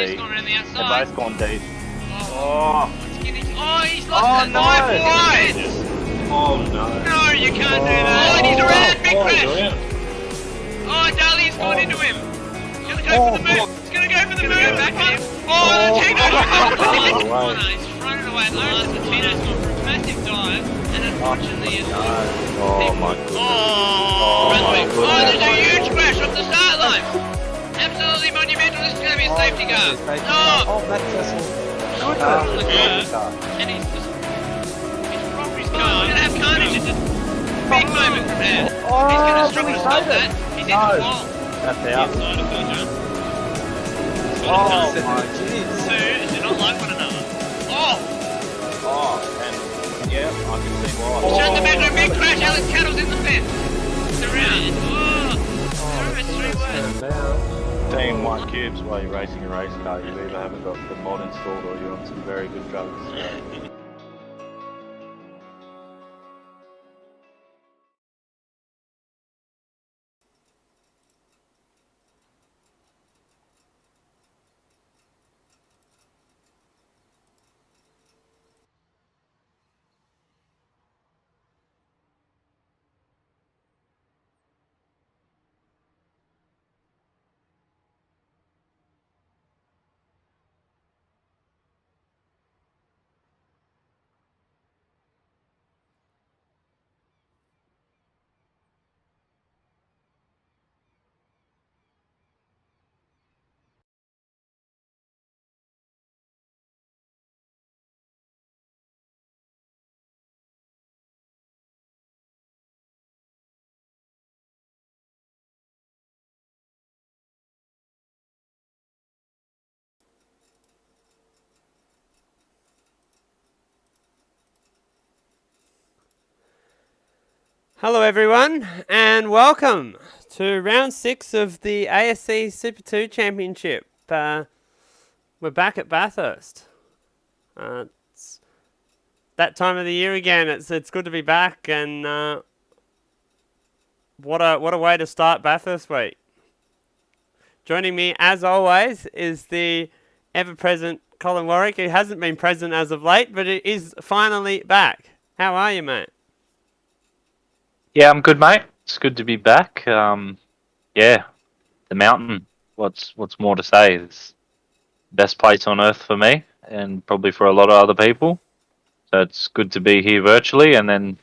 he's gone around the outside. They've both gone deep. He's lost it by wide. Oh no. No, you can't do that. Oh, and he's around, big crash. Oh, Dali's gone into him. He's going to go for the move. He's going to go for the move. Back at him. Oh, the Tino's gone. He's thrown it away at last. The Tino's gone for a massive dive. And unfortunately, it's... Oh my goodness. There's a huge crash off the start line. Absolutely monumental. This is going to be a safety car. Oh, that's And he's rocked his car. He's going to have carnage. It's a big moment from there. He's going to struggle to stop that. He's in the wall. That's out. Oh my jeez. Two do not like one another. And yeah, I can see why. Shut the back of a big crash. Alex Cattle's in the fence. It's around. It's 3 words. Team white cubes while you're racing a race car, you either haven't got the mod installed or you're on some very good drugs. Hello everyone and welcome to round 6 of the ASC Super 2 Championship. We're back at Bathurst. It's that time of the year again. It's good to be back, and what a way to start Bathurst week. Joining me as always is the ever-present Colin Warwick, who hasn't been present as of late, but it is finally back. How are you, mate? Yeah, I'm good, mate. It's good to be back. The mountain. What's more to say? It's the best place on earth for me, and probably for a lot of other people. So it's good to be here virtually, and then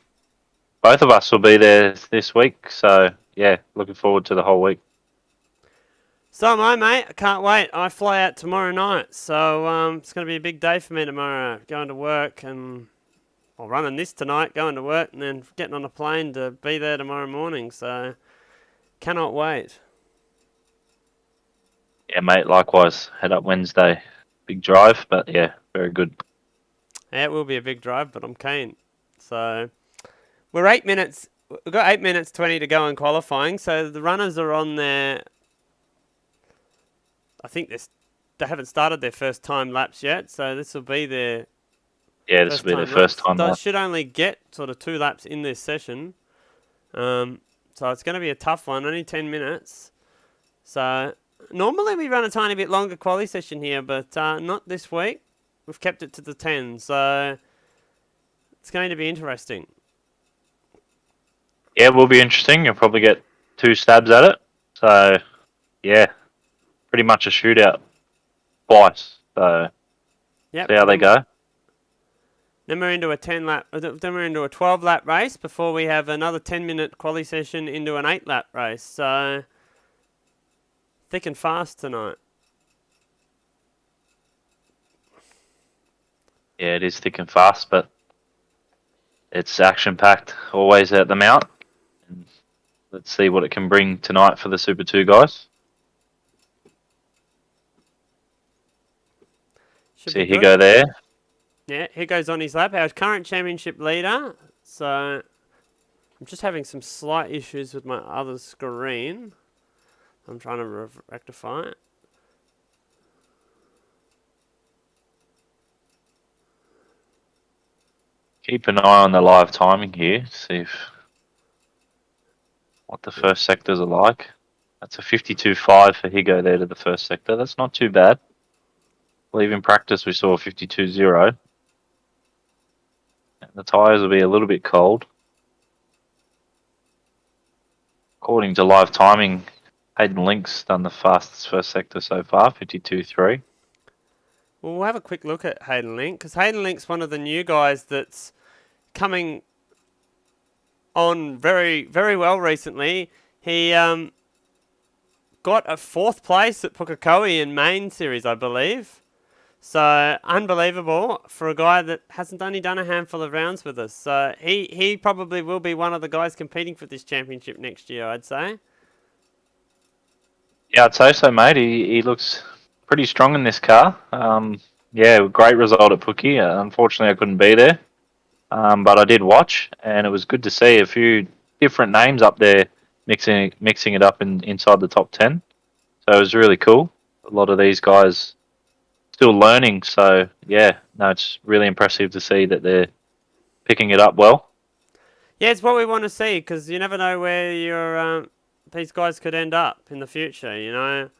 both of us will be there this week. So yeah, looking forward to the whole week. So am I, mate. I can't wait. I fly out tomorrow night, so it's going to be a big day for me tomorrow. Going to work and running this tonight, going to work, and then getting on a plane to be there tomorrow morning. So cannot wait. Yeah, mate. Likewise. Head up Wednesday. Big drive, but yeah, very good. Yeah, it will be a big drive, but I'm keen. So we're 8 minutes. We've got 8 minutes 20 to go in qualifying. So the runners are on their. I think they haven't started their first time laps yet, so this will be their. Yeah, this will be their first time. They should only get sort of 2 laps in this session. So it's going to be a tough one, only 10 minutes. So normally we run a tiny bit longer quali session here, but not this week. We've kept it to the 10, so it's going to be interesting. Yeah, it will be interesting. You'll probably get 2 stabs at it. So, yeah, pretty much a shootout twice. So, yep. See how they go. Then we're into a 12-lap race before we have another 10-minute quali session into an 8-lap race. So thick and fast tonight. Yeah, it is thick and fast, but it's action-packed always at the Mount. And let's see what it can bring tonight for the Super 2 guys. See Higo there. Yeah, Higo's on his lap, our current championship leader. So I'm just having some slight issues with my other screen. I'm trying to rectify it. Keep an eye on the live timing here. See what the first sectors are like. That's a 52.5 for Higo there to the first sector. That's not too bad. believe in practice we saw 52.0. And the tyres will be a little bit cold. According to live timing, Hayden Link's done the fastest first sector so far, 52.3. Well, we'll have a quick look at Hayden Link, because Hayden Link's one of the new guys that's coming on very, very well recently. He got a 4th place at Pukekohe in main series, I believe. So, unbelievable for a guy that hasn't only done a handful of rounds with us. So, he probably will be one of the guys competing for this championship next year, I'd say. Yeah, I'd say so, mate. He looks pretty strong in this car. Yeah, great result at Pookie. Unfortunately, I couldn't be there. But I did watch, and it was good to see a few different names up there mixing it up inside the top 10. So it was really cool. A lot of these guys still learning, so yeah, no, it's really impressive to see that they're picking it up well. Yeah, it's what we want to see, because you never know where your these guys could end up in the future, you know.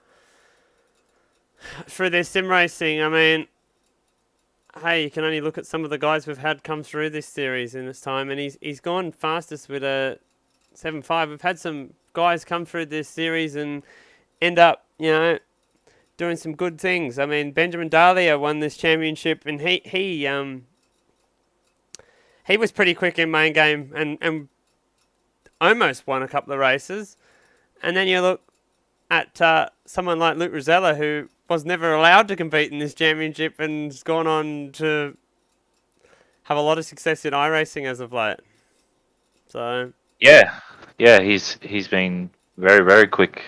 Through their sim racing, I mean, hey, you can only look at some of the guys we've had come through this series in this time, and he's gone fastest with a 7.5. We've had some guys come through this series and end up, you know, doing some good things. I mean, Benjamin Dahlia won this championship, and he was pretty quick in main game and almost won a couple of races. And then you look at someone like Luke Rosella, who was never allowed to compete in this championship and has gone on to have a lot of success in iRacing as of late. So yeah, he's been very, very quick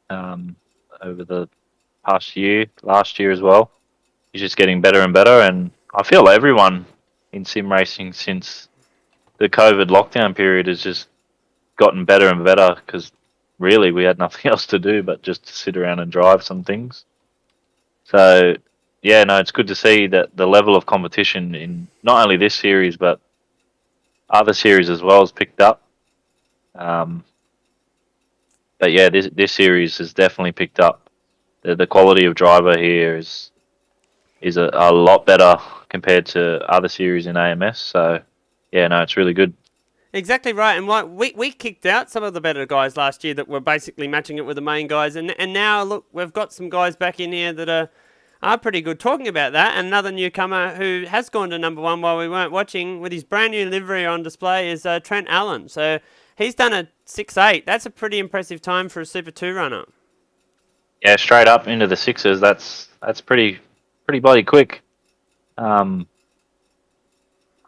over the past year, last year as well. He's just getting better and better, and I feel everyone in sim racing since the COVID lockdown period has just gotten better and better, because really we had nothing else to do but just to sit around and drive some things. So yeah, no, it's good to see that the level of competition in not only this series but other series as well has picked up. But yeah, this series has definitely picked up. The quality of driver here is a lot better compared to other series in AMS. So yeah, no, it's really good. exactly right, and like we kicked out some of the better guys last year that were basically matching it with the main guys, and now look, we've got some guys back in here that are pretty good. Talking about that, and another newcomer who has gone to number 1 while we weren't watching with his brand new livery on display is Trent Allen. So he's done a 6.8. That's a pretty impressive time for a Super 2 runner. Yeah, straight up into the 6s. That's pretty bloody quick. I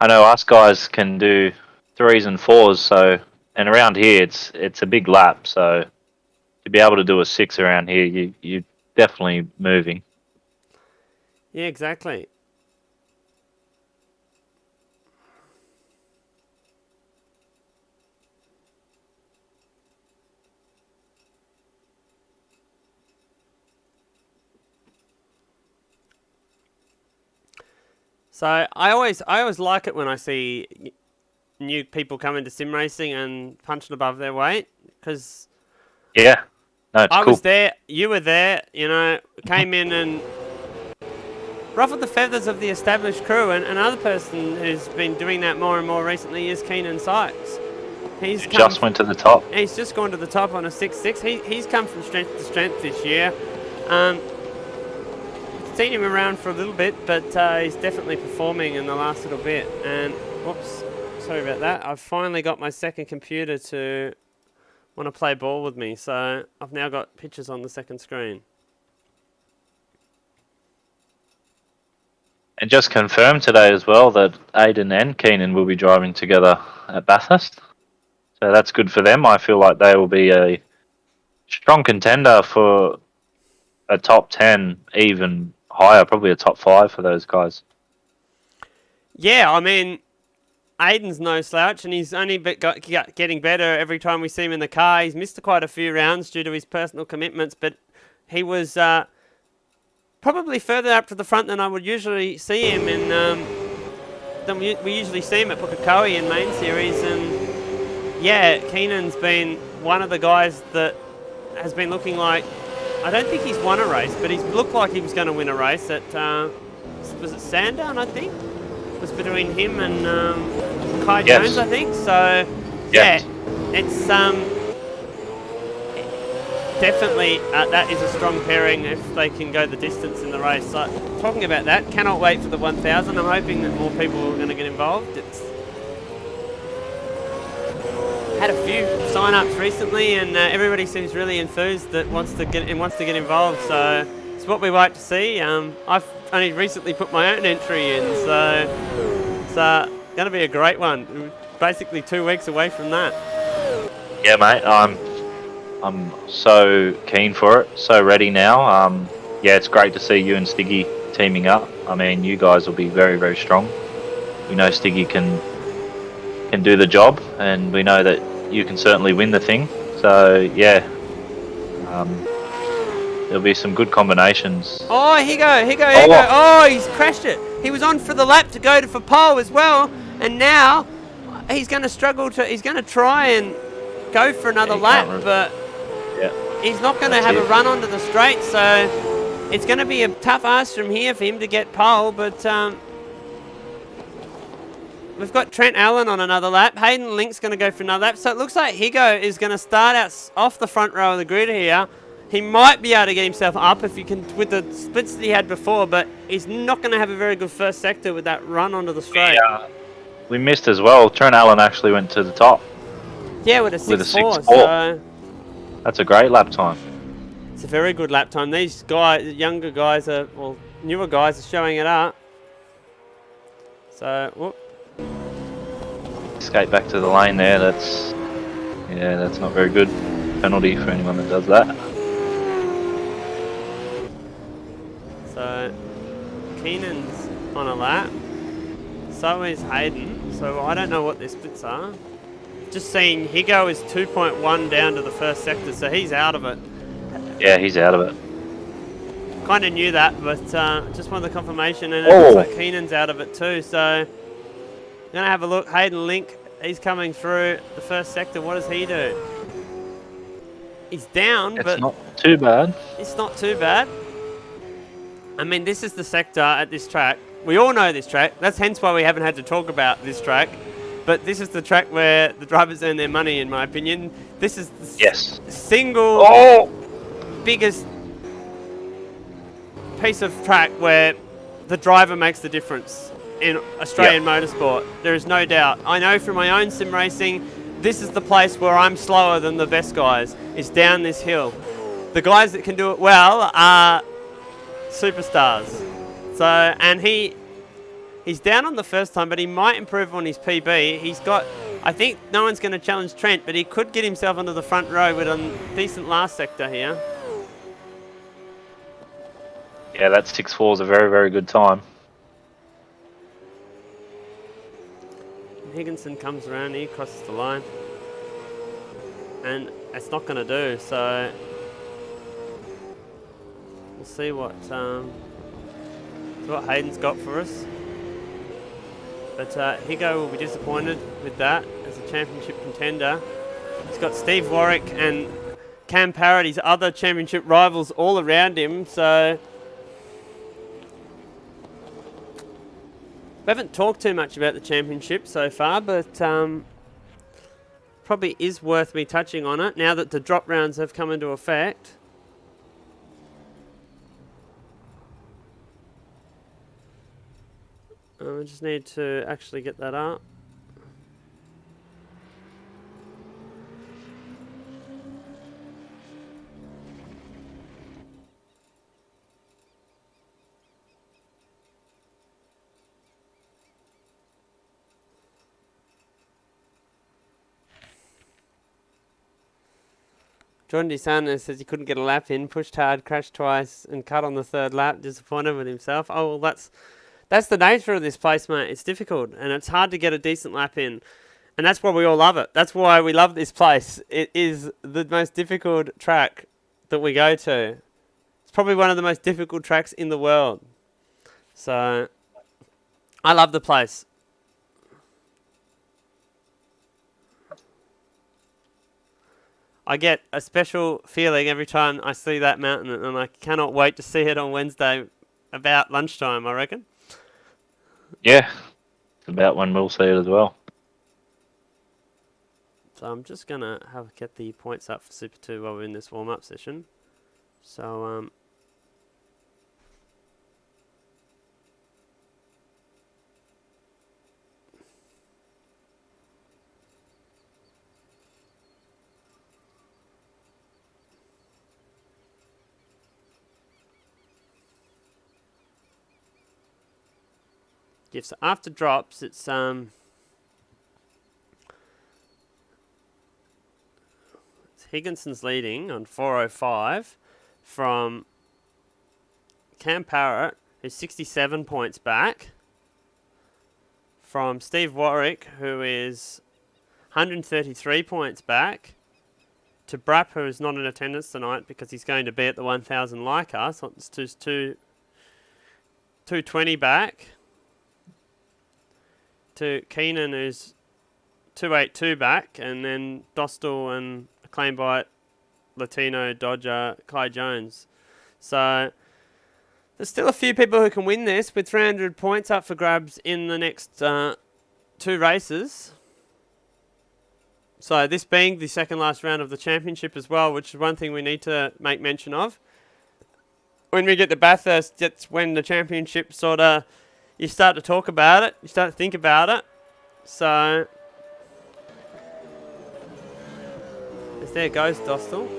know us guys can do 3s and 4s, so, and around here it's a big lap, so to be able to do a 6 around here, you're definitely moving. Yeah, exactly. So I always like it when I see new people come into sim racing and punching above their weight, because Yeah, no, it's I cool. was there, you were there, you know, came in and ruffled the feathers of the established crew, and another person who's been doing that more and more recently is Keenan Sykes. He's Just went to the top. He's just gone to the top on a 6.6. He's come from strength to strength this year. Seen him around for a little bit, but he's definitely performing in the last little bit. And whoops, sorry about that. I've finally got my second computer to want to play ball with me, so I've now got pictures on the second screen. And just confirmed today as well that Aiden and Keenan will be driving together at Bathurst. So that's good for them. I feel like they will be a strong contender for a top 10, even higher, probably a top 5 for those guys. Yeah, I mean, Aiden's no slouch, and he's only getting better every time we see him in the car. He's missed quite a few rounds due to his personal commitments, but he was probably further up to the front than I would usually see him in. Than we usually see him at Pukekohe in main series, and yeah, Keenan's been one of the guys that has been looking like I don't think he's won a race, but he's looked like he was going to win a race at, was it Sandown, I think? It was between him and Kai Yes. Jones, I think. So, Yes. yeah, it's definitely that is a strong pairing if they can go the distance in the race. So, talking about that, cannot wait for the 1,000. I'm hoping that more people are going to get involved. It's had a few sign-ups recently, and everybody seems really enthused that wants to get involved. So it's what we like to see. I've only recently put my own entry in, so it's going to be a great one. We're basically 2 weeks away from that. Yeah, mate. I'm so keen for it. So ready now. Yeah, it's great to see you and Stiggy teaming up. I mean, you guys will be very, very strong. We know Stiggy can do the job, and we know that you can certainly win the thing. So yeah, there'll be some good combinations. Oh, here go. Oh, he's crashed it. He was on for the lap to go for pole as well, and now he's going to struggle to. He's going to try and go for another lap, but he's not going to have a run onto the straight. So it's going to be a tough ask from here for him to get pole, but. We've got Trent Allen on another lap. Hayden Link's going to go for another lap. So it looks like Higo is going to start out off the front row of the grid here. He might be able to get himself up if he can with the splits that he had before, but he's not going to have a very good first sector with that run onto the straight. Yeah, we missed as well. Trent Allen actually went to the top. Yeah, with a 6.4. 6.4. So that's a great lap time. It's a very good lap time. These guys, newer guys are showing it up. So, whoop. Skate back to the lane there. That's not very good. Penalty for anyone that does that. So Keenan's on a lap. So is Hayden. So I don't know what their splits are. Just seeing Higo is 2.1 down to the first sector, so he's out of it. Yeah, he's out of it. Kind of knew that, but just wanted the confirmation, and it looks like Keenan's out of it too. So. Gonna have a look. Hayden Link, he's coming through the first sector. What does he do? He's down, but it's not too bad. It's not too bad. I mean, this is the sector at this track. We all know this track. That's hence why we haven't had to talk about this track. But this is the track where the drivers earn their money, in my opinion. This is the single biggest piece of track where the driver makes the difference. In Australian motorsport, there is no doubt. I know from my own sim racing, this is the place where I'm slower than the best guys, is down this hill. The guys that can do it well are superstars. So, and he's down on the first time, but he might improve on his PB. He's got, I think no one's going to challenge Trent, but he could get himself onto the front row with a decent last sector here. Yeah, that 6.4 is a very, very good time. Higginson comes around, he crosses the line, and it's not going to do. So we'll see what Hayden's got for us. But Higo will be disappointed with that as a championship contender. He's got Steve Warwick and Cam Parrott, his other championship rivals, all around him. So we haven't talked too much about the championship so far, but probably is worth me touching on it now that the drop rounds have come into effect. I just need to actually get that up. Jordan DeSantis says he couldn't get a lap in, pushed hard, crashed twice, and cut on the third lap. Disappointed with himself. Oh, well, that's the nature of this place, mate. It's difficult, and it's hard to get a decent lap in. And that's why we all love it. That's why we love this place. It is the most difficult track that we go to. It's probably one of the most difficult tracks in the world. So, I love the place. I get a special feeling every time I see that mountain, and I cannot wait to see it on Wednesday about lunchtime, I reckon. Yeah, it's about when we'll see it as well. So I'm just going to get the points up for Super 2 while we're in this warm-up session. So, so after drops, it's Higginson's leading on 4:05 from Cam Parrott, who's 67 points back, from Steve Warwick, who is 133 points back, to Brapp, who is not in attendance tonight because he's going to be at the 1,000 like us. So it's 220 back, to Keenan, who's 282 back, and then Dostal and claimed by Latino Dodger Clay Jones. So there's still a few people who can win this, with 300 points up for grabs in the next 2 races. So this being the second last round of the championship as well, which is one thing we need to make mention of. When we get to Bathurst, that's when the championship sort of, you start to talk about it, you start to think about it. So there goes Dostal.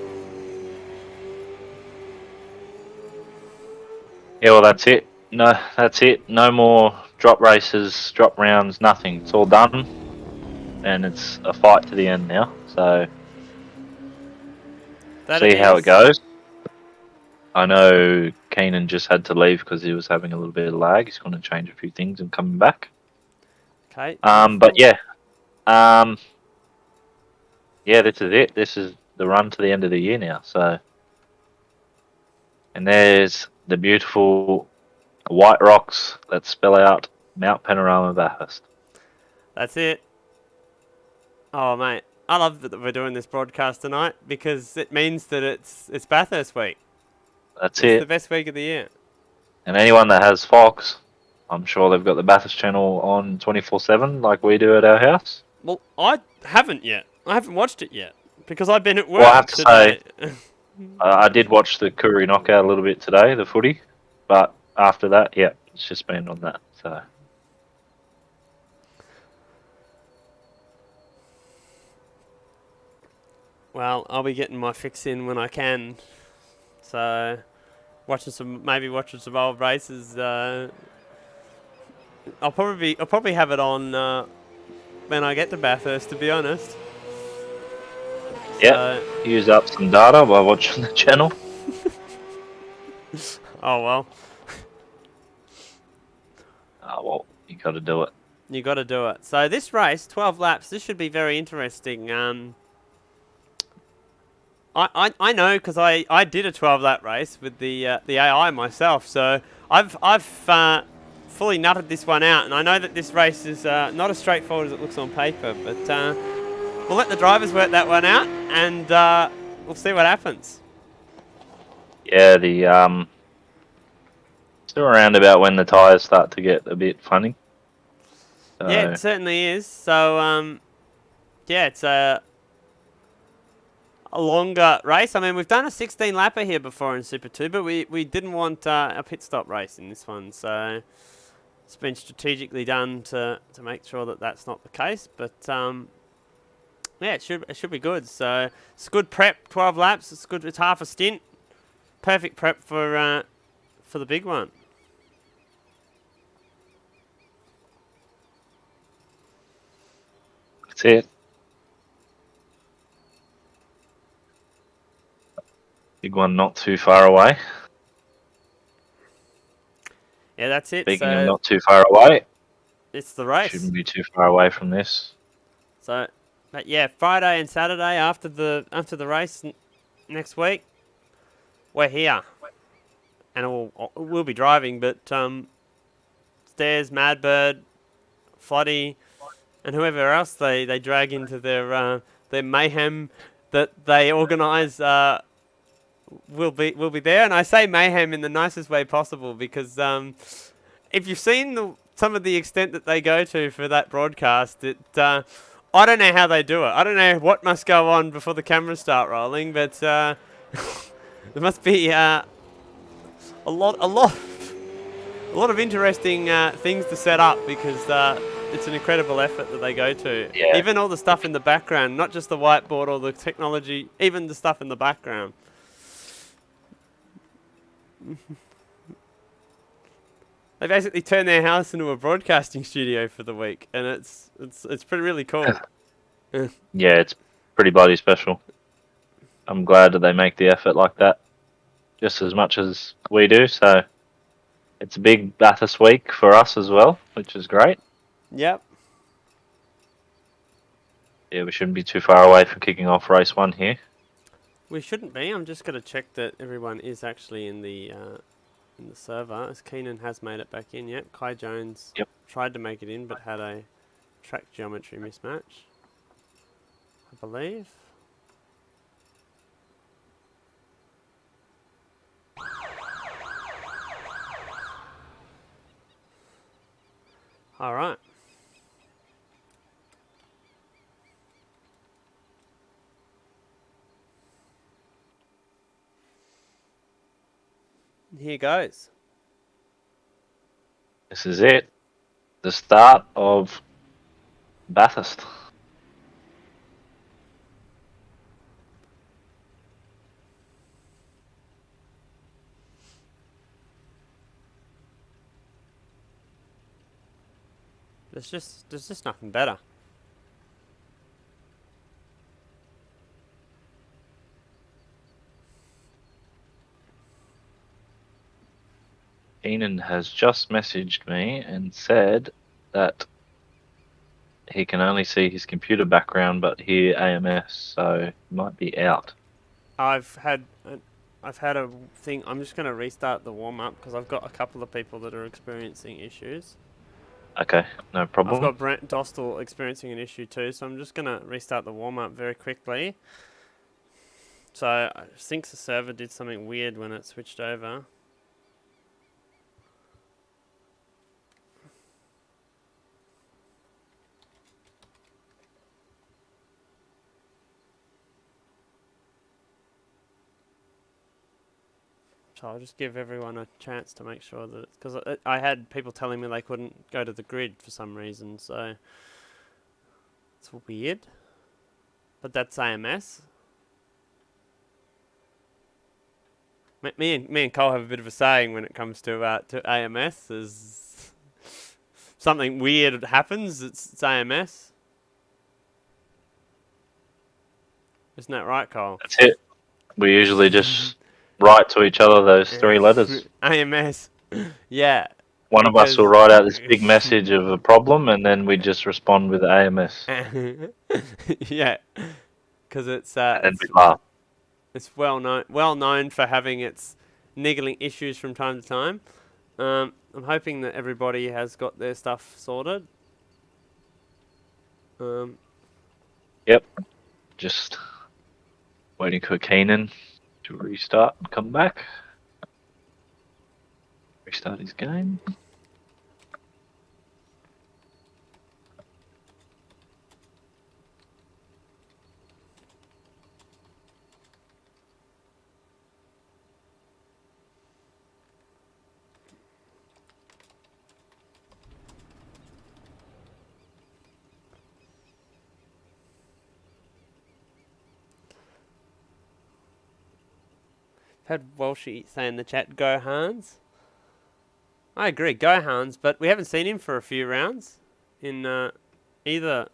Yeah, well, that's it. No, that's it. No more drop races, drop rounds, nothing. It's all done, and it's a fight to the end now. So see how it goes. I know Keenan just had to leave because he was having a little bit of lag. He's going to change a few things and coming back. Okay. But yeah, yeah, this is it. This is the run to the end of the year now. So, and there's the beautiful white rocks that spell out Mount Panorama Bathurst. That's it. Oh, mate, I love that we're doing this broadcast tonight because it means that it's Bathurst week. That's It's it. the best week of the year. And anyone that has Fox, I'm sure they've got the Bathurst channel on 24/7 like we do at our house. Well, I haven't yet. I haven't watched it yet because I've been at work Well, I have to today. I did watch the Koori knockout a little bit today, the footy, but after that, yeah, it's just been on that. So Well, I'll be getting my fix in when I can. So, maybe watching some old races. I'll probably have it on when I get to Bathurst, to be honest. yeah, use up some data by watching the channel. Oh well. Oh well, you got to do it. You got to do it. So this race, 12 laps. This should be very interesting. I know because I did a 12-lap race with the AI myself, so I've fully nutted this one out, and I know that this race is not as straightforward as it looks on paper, but we'll let the drivers work that one out, and we'll see what happens. Yeah, the still around about when the tyres start to get a bit funny. So, Yeah, it certainly is. So yeah, it's a longer race. I mean, we've done a 16-lapper here before in Super 2, but we didn't want a pit stop race in this one, so it's been strategically done to make sure that that's not the case. But yeah, it should be good. So it's good prep, 12 laps. It's good. It's half a stint. Perfect prep for the big one. that's it. Big one not too far away. Yeah, that's it. Speaking So of not too far away, it's the race. shouldn't be too far away from this. So, but yeah, Friday and Saturday after the race next week, we're here, and we'll be driving. But Stairs, Madbird, Floddy, and whoever else they drag into their mayhem, that they organise will be there, and I say mayhem in the nicest way possible because if you've seen some of the extent that they go to for that broadcast, I don't know how they do it. I don't know what must go on before the cameras start rolling, but there must be a lot of interesting things to set up because it's an incredible effort that they go to. Yeah. Even all the stuff in the background, not just the whiteboard or the technology, even the stuff in the background. They basically turn their house into a broadcasting studio for the week, and it's pretty really cool. Yeah, it's pretty bloody special. I'm glad that they make the effort like that, just as much as we do. So it's a big Bathurst week for us as well, which is great. Yep. Yeah, we shouldn't be too far away from kicking off race 1 here. We shouldn't be. I'm just going to check that everyone is actually in the server. As Keenan has made it back in. Yep. Kai Jones tried to make it in, but had a track geometry mismatch, I believe. All right. Here goes. This is it. The start of Bathurst. There's just nothing better. Keenan has just messaged me and said that he can only see his computer background but hear AMS, so he might be out. I've had a thing. I'm just going to restart the warm up because I've got a couple of people that are experiencing issues. Okay, no problem. I've got Brent Dostal experiencing an issue too, so I'm just going to restart the warm up very quickly. So I think the server did something weird when it switched over. So I'll just give everyone a chance to make sure that it's... Because I had people telling me they couldn't go to the grid for some reason, so... It's weird. But that's AMS. Me and Cole have a bit of a saying when it comes to AMS. There's something weird happens, it's AMS. Isn't that right, Cole? That's it. We usually just write to each other those 3 letters. AMS. Yeah. One of us will write out this big message of a problem, and then we just respond with AMS. Yeah. Because it's And we laugh. it's well known for having its niggling issues from time to time. I'm hoping that everybody has got their stuff sorted. Yep. Just waiting for Keenan to restart and come back. Restart his game. Had Walshy say in the chat, go Hans. I agree, go Hans, but we haven't seen him for a few rounds in either.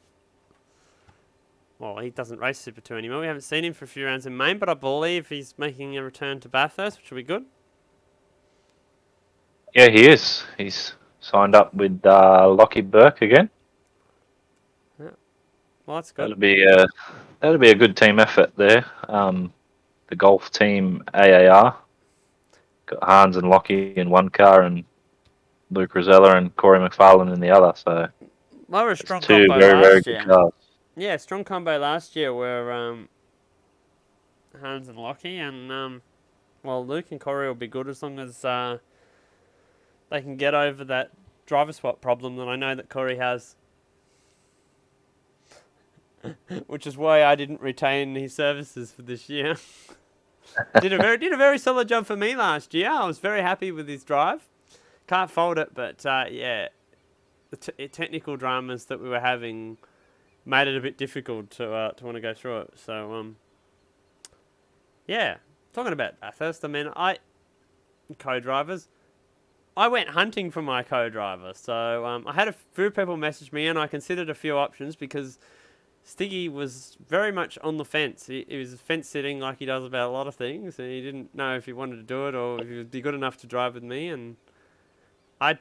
Well, he doesn't race Super 2 anymore. We haven't seen him for a few rounds in Maine, but I believe he's making a return to Bathurst, which will be good. Yeah, he is. He's signed up with Lockie Burke again. Yeah. Well, that's good. That'll be a good team effort there. The golf team AAR got Hans and Lockie in one car and Luke Rosella and Corey McFarlane in the other. So well, we're a strong two combo very last good year. cars. Yeah, strong combo last year where Hans and Lockie, and well, Luke and Corey will be good as long as they can get over that driver swap problem that I know that Corey has. Which is why I didn't retain his services for this year. did a very solid job for me last year. I was very happy with his drive. Can't fault it, but yeah, the technical dramas that we were having made it a bit difficult to want to go through it. So yeah, talking about Bathurst, I mean, co-drivers. I went hunting for my co-driver, so I had a few people message me, and I considered a few options because Stiggy was very much on the fence. He was fence sitting like he does about a lot of things, and he didn't know if he wanted to do it or if he would be good enough to drive with me. And I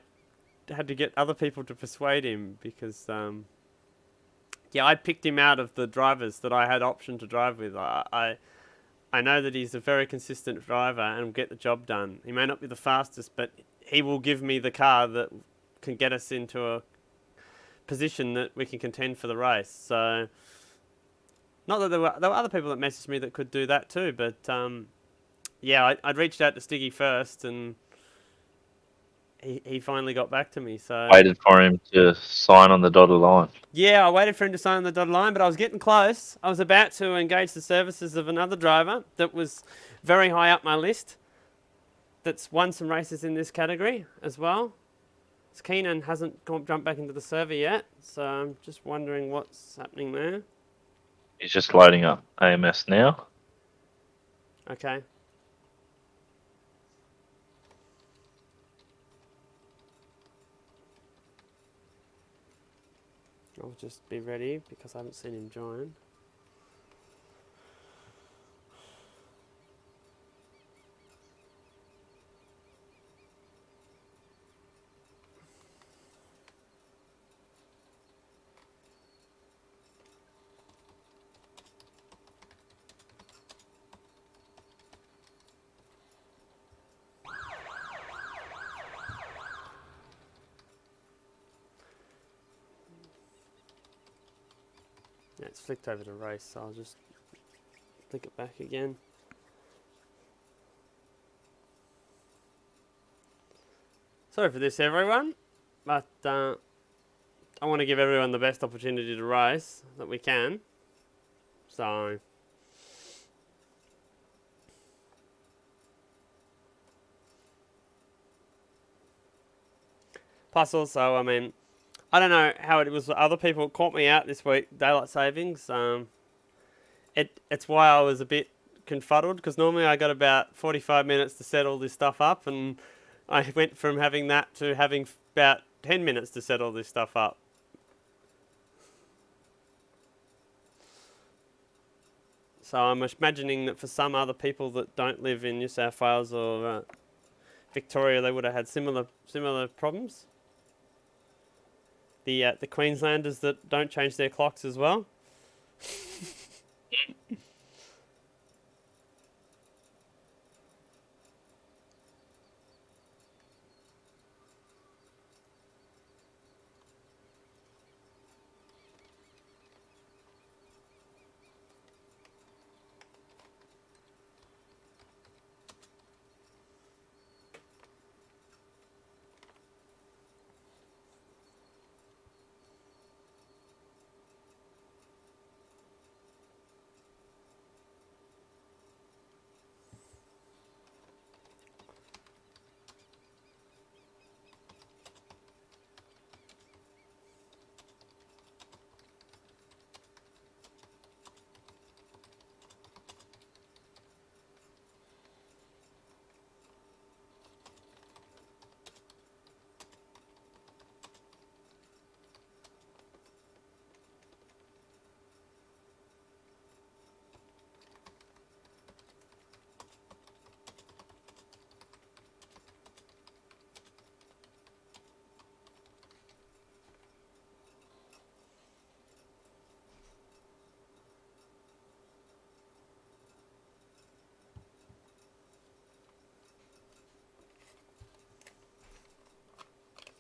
had to get other people to persuade him because, yeah, I picked him out of the drivers that I had option to drive with. I know that he's a very consistent driver and will get the job done. He may not be the fastest, but he will give me the car that can get us into a position that we can contend for the race. So, not that there were other people that messaged me that could do that too, but yeah, I'd reached out to Stiggy first, and he finally got back to me. So Waited for him to sign on the dotted line. yeah, I waited for him to sign on the dotted line, but I was getting close. I was about to engage the services of another driver that was very high up my list, that's won some races in this category as well. Keenan hasn't jumped back into the server yet, so I'm just wondering what's happening there. He's just loading up AMS now. Okay. I'll just be ready because I haven't seen him join. Yeah, it's flicked over to race, so I'll just flick it back again. Sorry for this, everyone, but I want to give everyone the best opportunity to race that we can. So plus also, I mean, I don't know how it was with other people. It caught me out this week, daylight savings. It's why I was a bit confuddled, because normally I got about 45 minutes to set all this stuff up, and I went from having that to having about 10 minutes to set all this stuff up. So I'm imagining that for some other people that don't live in New South Wales or Victoria, they would have had similar problems. The Queenslanders that don't change their clocks as well.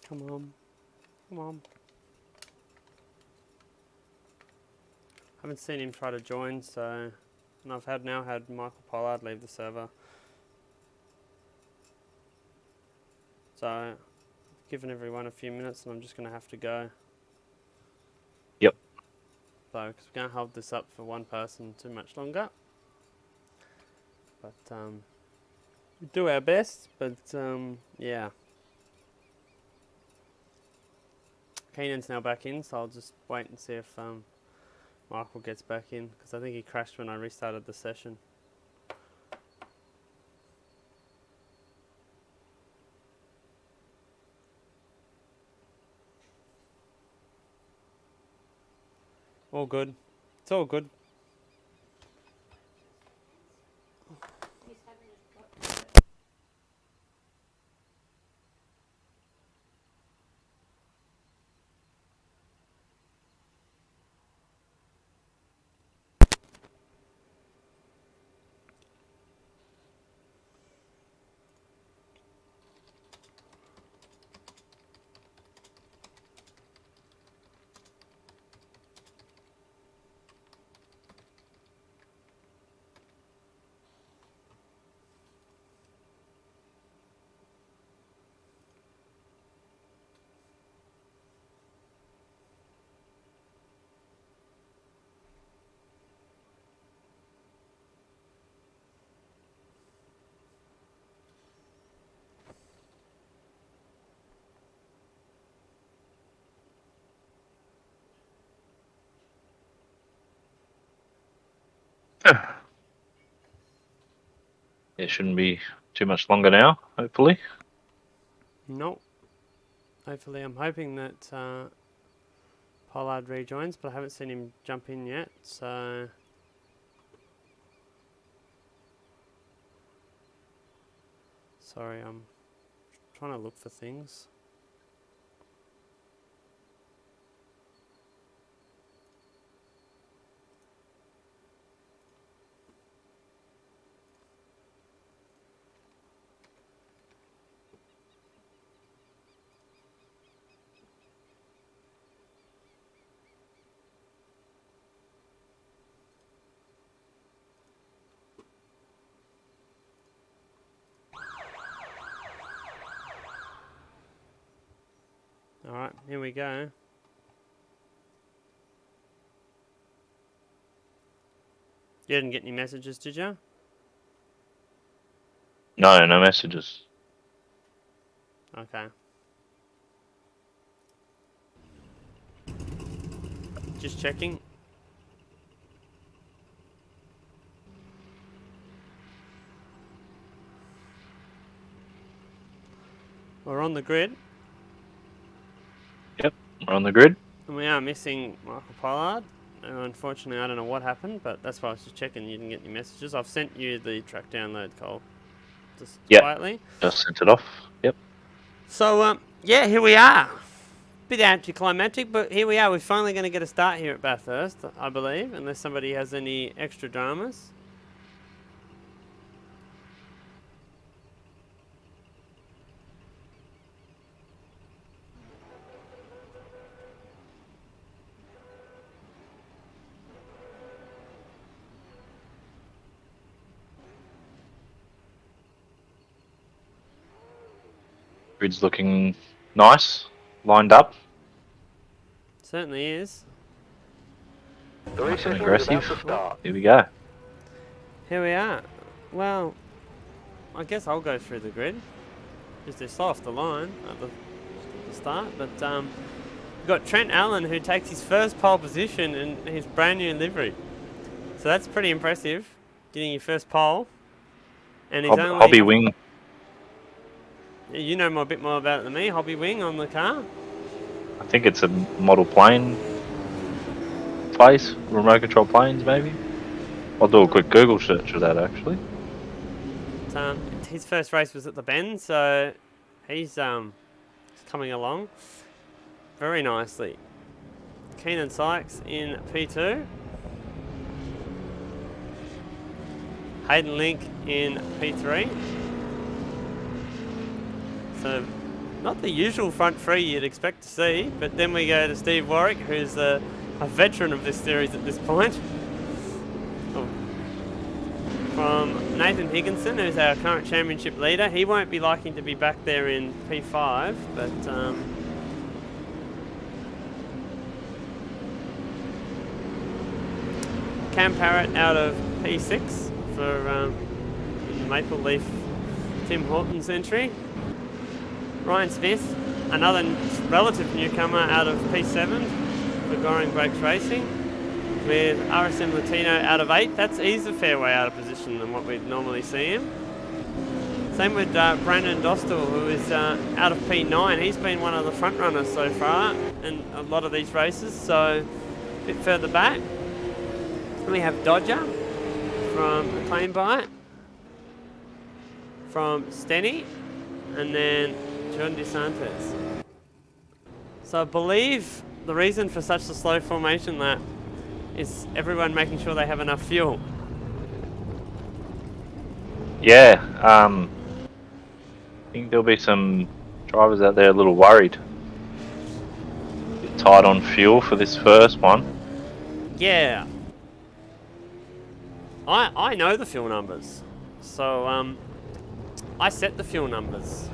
Come on. Come on. Haven't seen him try to join, so And I've now had Michael Pollard leave the server. So, I've given everyone a few minutes and I'm just going to have to go. Yep. So, because we can't hold this up for one person too much longer. But, we do our best, but, yeah. Keenan's now back in, so I'll just wait and see if Michael gets back in, because I think he crashed when I restarted the session. All good. It's all good. It shouldn't be too much longer now, hopefully. Nope. Hopefully, I'm hoping that Pollard rejoins, but I haven't seen him jump in yet, so... Sorry, I'm trying to look for things. Alright, here we go. You didn't get any messages, did you? No, no messages. Okay. Just checking. We're on the grid. Yep, we're on the grid. And we are missing Michael Pollard. Unfortunately, I don't know what happened, but that's why I was just checking you didn't get any messages. I've sent you the track download, Cole. Just quietly. Just sent it off. Yep. So, yeah, here we are. Bit anticlimactic, but here we are. We're finally going to get a start here at Bathurst, I believe, unless somebody has any extra dramas. Grid's looking nice, lined up. Certainly is. Nice and aggressive. Here we go. Here we are. Well, I guess I'll go through the grid. Just they're slow off the line at the start. But we've got Trent Allen, who takes his first pole position in his brand new livery. So that's pretty impressive, getting your first pole. And he's only... Hobby wing. You know a bit more about it than me. Hobby wing on the car. I think it's a model plane place, remote control planes maybe. I'll do a quick Google search of that actually. His first race was at the Bend, so he's coming along very nicely. Keenan Sykes in P2. Hayden Link in P3. So, not the usual front three you'd expect to see, but then we go to Steve Warwick, who's a veteran of this series at this point. Oh, from Nathan Higginson, who's our current championship leader. He won't be liking to be back there in P5, but Cam Parrott out of P6 for Maple Leaf Tim Horton's entry. Ryan Smith, another relative newcomer out of P7 for Goring Brakes Racing, with RSM Latino out of 8th. He's a fair way out of position than what we'd normally see him. Same with Brandon Dostal, who is out of P9. He's been one of the front runners so far in a lot of these races, so a bit further back. We have Dodger from Claim Bite, from Stenny, and then John DeSantis. So I believe the reason for such a slow formation lap is everyone making sure they have enough fuel. Yeah, I think there'll be some drivers out there a little worried. A bit tight on fuel for this first one. Yeah. I know the fuel numbers. So I set the fuel numbers.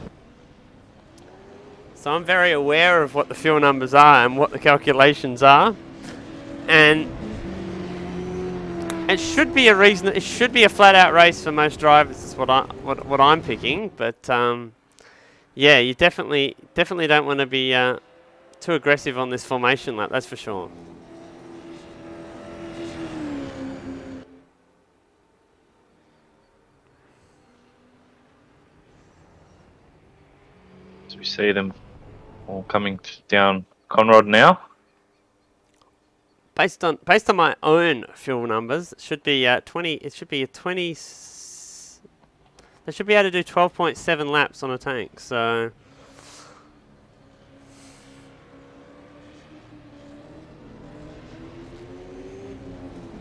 So I'm very aware of what the fuel numbers are and what the calculations are. And it should be it should be a flat out race for most drivers, is what I'm picking, but yeah, you definitely don't want to be too aggressive on this formation lap, that's for sure. So we see them all coming down Conrod now. Based on my own fuel numbers, it should be 20. It should be a 20. They should be able to do 12.7 laps on a tank. So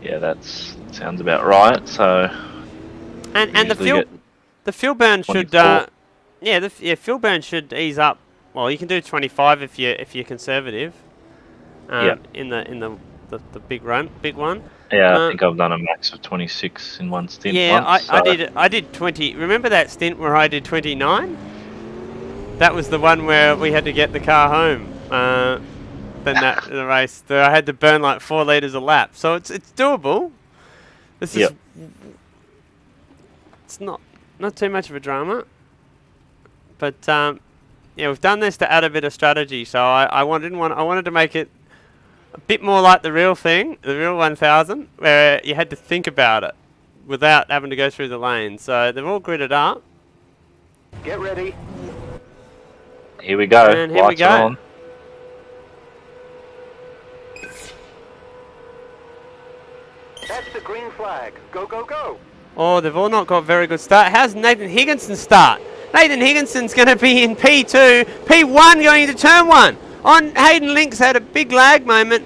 Yeah, that sounds about right. So and the fuel burn should fuel burn should ease up. Well, you can do 25 if you're conservative. In the big one. Yeah, I think I've done a max of 26 in one stint. Yeah, once, I did 20. Remember that stint where I did 29? That was the one where we had to get the car home. The race, I had to burn like 4 litres a lap. So it's doable. This is it's not too much of a drama. But yeah, we've done this to add a bit of strategy. So I wanted to make it a bit more like the real thing, the real 1000, where you had to think about it without having to go through the lane. So they're all gridded up. Get ready. Here we go. And here we Lights are go. on. That's the green flag. Go, go, go. Oh, they've all not got very good start. How's Nathan Higginson start? Nathan Higginson's going to be in P2, P1 going into turn 1. On Hayden Links had a big lag moment.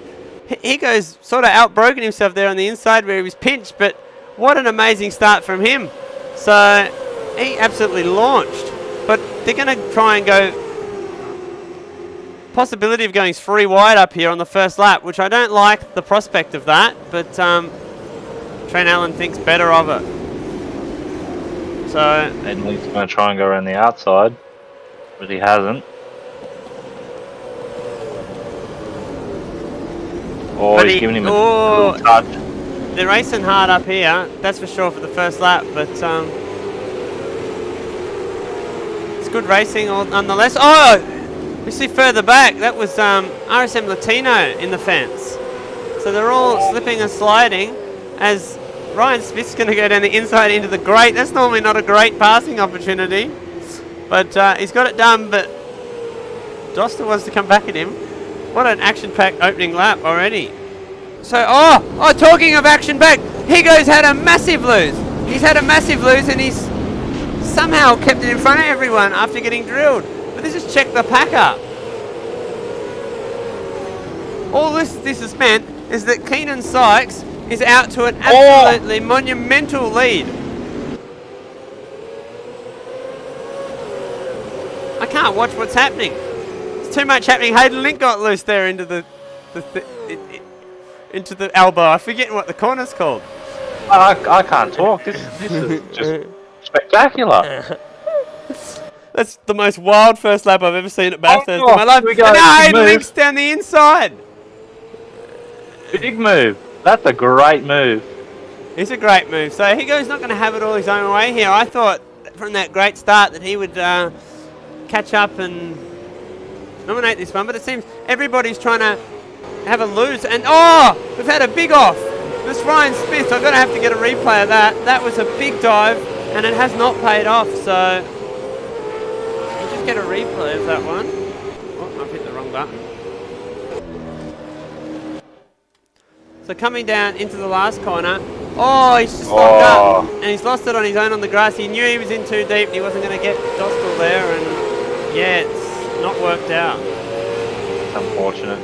He goes sort of outbroken himself there on the inside where he was pinched, but what an amazing start from him. So he absolutely launched. But they're going to try and go possibility of going 3 wide up here on the first lap, which I don't like the prospect of that, but Trent Allen thinks better of it. So Hayden Link's going to try and go around the outside, but he hasn't. Oh, he's giving him a little touch. They're racing hard up here, that's for sure, for the first lap, but it's good racing nonetheless. Oh, we see further back, that was RSM Latino in the fence. So they're all slipping and sliding as Ryan Smith's going to go down the inside into the grate. That's normally not a great passing opportunity, but he's got it done, but Doster wants to come back at him. What an action-packed opening lap already. So, talking of action-packed, Higo's had a massive lose. He's had a massive lose and he's somehow kept it in front of everyone after getting drilled. But this is check the packer. All this has meant is that Keenan Sykes is out to an absolutely monumental lead. I can't watch what's happening. There's too much happening. Hayden Link got loose there into the elbow. I forget what the corner's called. I can't talk. This is just spectacular. That's the most wild first lap I've ever seen at Bathurst in my life. Here we go. And now he Move. links down the inside. Big move. That's a great move. It's a great move. So Higo's not going to have it all his own way here. I thought from that great start that he would catch up and dominate this one, but it seems everybody's trying to have a lose. And we've had a big off. This Ryan Smith, I've got to have to get a replay of that. That was a big dive, and it has not paid off. So we'll just get a replay of that one. Oh, I've hit the wrong button. So coming down into the last corner. Oh, he's just locked up, and he's lost it on his own on the grass. He knew he was in too deep, and he wasn't going to get Dostal there, and yeah, it's not worked out. It's unfortunate.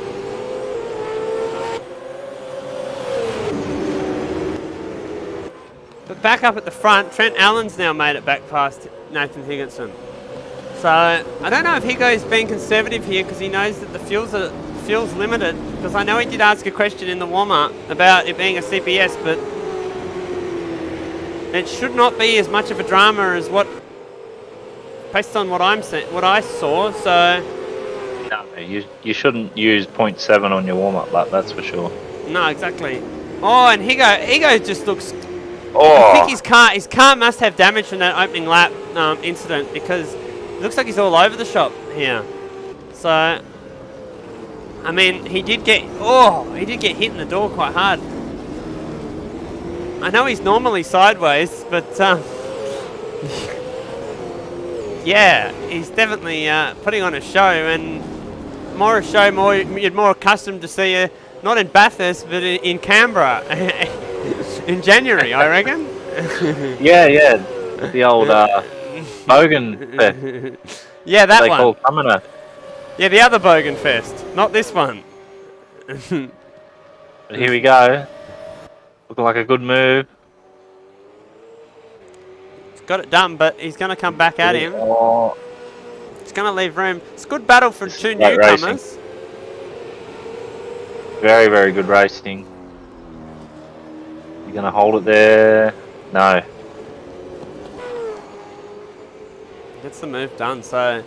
But back up at the front, Trent Allen's now made it back past Nathan Higginson. So I don't know if Higo's being conservative here because he knows that the fuel's limited. Because I know he did ask a question in the warm-up about it being a CPS, but it should not be as much of a drama as based on what I saw. So No, you shouldn't use 0.7 on your warm-up lap. That's for sure. no, exactly. Oh, and Higo just looks. Oh. I think his car must have damage from that opening lap incident because it looks like he's all over the shop here. So, I mean, he did get hit in the door quite hard. I know he's normally sideways, but yeah, he's definitely putting on a show, and you're more accustomed to see not in Bathurst, but in Canberra in January, I reckon. Yeah. The old Bogan Fest. Yeah, that they one. call Summoner. Yeah, the other Bogan Fest, not this one. But here we go. Looking like a good move. He's got it done, but he's going to come back at him. Oh, It's going to leave room. It's a good battle for two great newcomers. very, very good racing. You gonna hold it there? No. Gets the move done. So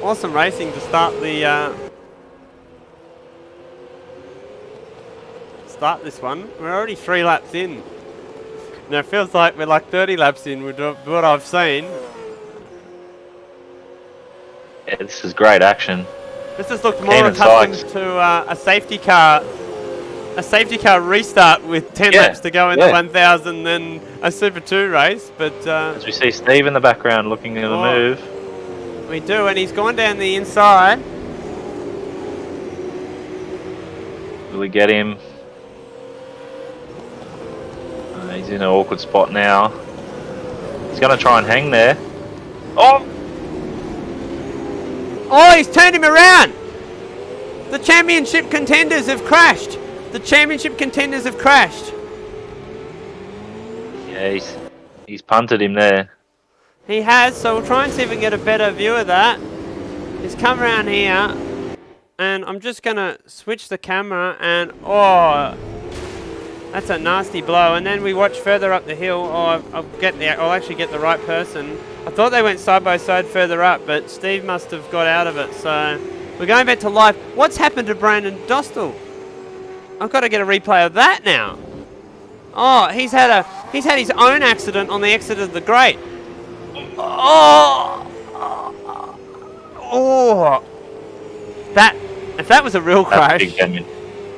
awesome racing to start this one. We're already 3 laps in. Now it feels like we're like 30 laps in with what I've seen. Yeah, this is great action. This has looked more Keenan accustomed Sykes. to a safety car restart with 10 laps to go in the 1000 than a Super 2 race. But As we see Steve in the background looking at the move. we do, and he's gone down the inside. Will we get him? He's in an awkward spot now. He's going to try and hang there. Oh! Oh, he's turned him around! The championship contenders have crashed! The championship contenders have crashed! Yeah, he's punted him there. He has, so we'll try and see if we can get a better view of that. He's come around here, and I'm just going to switch the camera, and that's a nasty blow. And then we watch further up the hill. I'll actually get the right person. I thought they went side by side further up, but Steve must have got out of it. So we're going back to live. What's happened to Brandon Dostal? I've got to get a replay of that now. Oh, he's had his own accident on the exit of the Great. If that was a real crash. Big damage.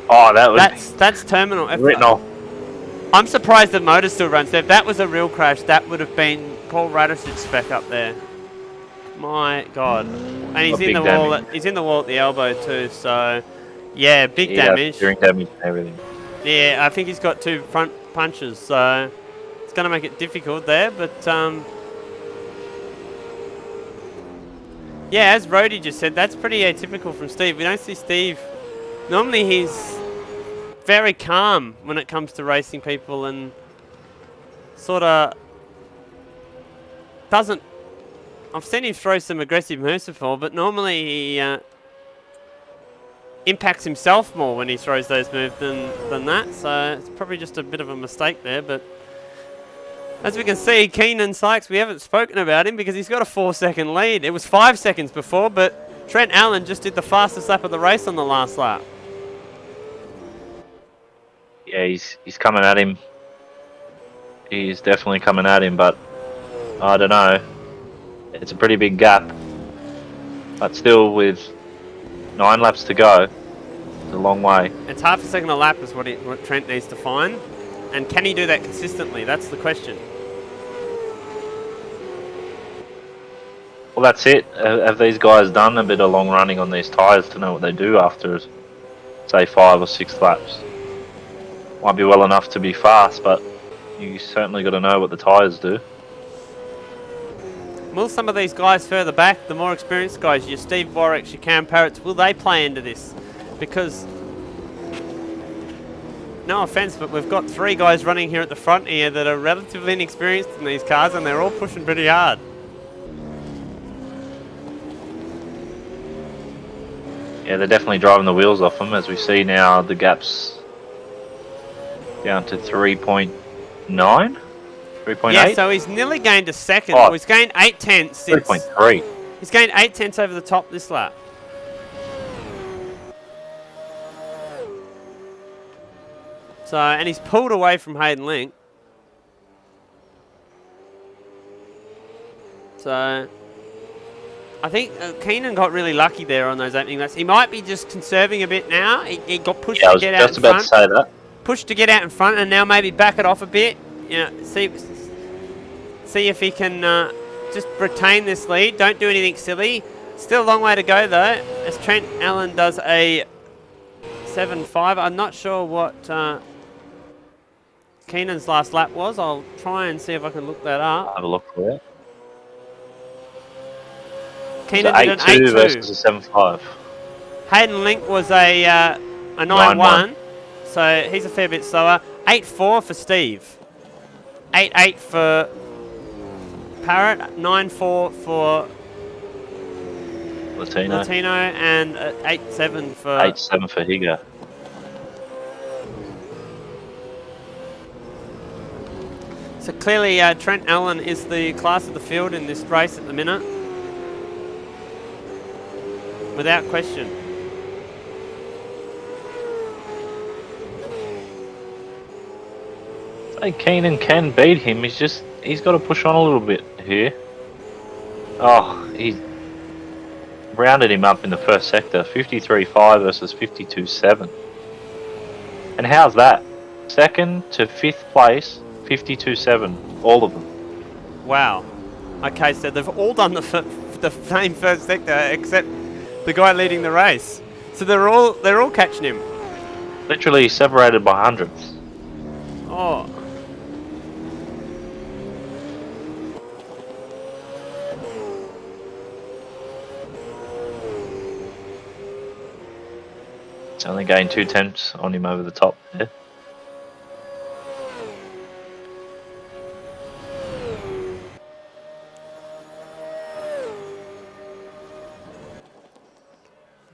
Oh, that was that's terminal. written off. I'm surprised the motor still runs. If that was a real crash, that would have been Paul Radisic's spec up there. My God. And he's in the wall. He's in the wall at the elbow too. So, yeah, big damage. Steering damage and everything. Yeah, I think he's got 2 front punches, so it's going to make it difficult there. But yeah, as Rhodey just said, that's pretty atypical from Steve. We don't see Steve. Normally, he's very calm when it comes to racing people and sort of doesn't. I've seen him throw some aggressive moves before, but normally impacts himself more when he throws those moves than that. So it's probably just a bit of a mistake there. But as we can see, Keenan Sykes, we haven't spoken about him because he's got a 4-second lead. It was 5 seconds before, but Trent Allen just did the fastest lap of the race on the last lap. Yeah, he's coming at him. He's definitely coming at him, but I don't know. It's a pretty big gap. But still, with 9 laps to go, it's a long way. It's half a second a lap is what Trent needs to find. And can he do that consistently? That's the question. Well, that's it. Have these guys done a bit of long running on these tyres to know what they do after, say, 5 or 6 laps? Might be well enough to be fast, but you certainly got to know what the tyres do. Will some of these guys further back, the more experienced guys, your Steve Warwicks, your Cam Parrots, will they play into this? Because, no offence, but we've got 3 guys running here at the front here that are relatively inexperienced in these cars, and they're all pushing pretty hard. Yeah, they're definitely driving the wheels off them. As we see now, the gap's down to 3.9? 3.8? Yeah, so he's nearly gained a second. Oh. Well, he's gained 8 tenths since... 3.3. He's gained 8 tenths over the top this lap. So, and he's pulled away from Hayden Link. So, I think Keenan got really lucky there on those opening laps. He might be just conserving a bit now. He got pushed to get out in front. Yeah, I was just about to say that. Pushed to get out in front, and now maybe back it off a bit. You know, see if he can just retain this lead. Don't do anything silly. Still a long way to go though, as Trent Allen does a 7.5. I'm not sure what Keenan's last lap was. I'll try and see if I can look that up. Have a look for it. Keenan did an 8.2 versus a 7.5. Hayden Link was a 9.1, so he's a fair bit slower. 8.4 for Steve. 8.8 for Parrot. 9.4 for Latino, and 8.7 for 8.7 for Higa. So clearly Trent Allen is the class of the field in this race at the minute. Without question. I think Keenan can beat him. He's got to push on a little bit here. Oh, he rounded him up in the first sector. 53.5 versus 52.7. And how's that? Second to 5th place, 52.7. All of them. Wow. Okay, so they've all done the same first sector except the guy leading the race. So they're all catching him. Literally separated by hundredths. Oh. It's only gained 2 tenths on him over the top there.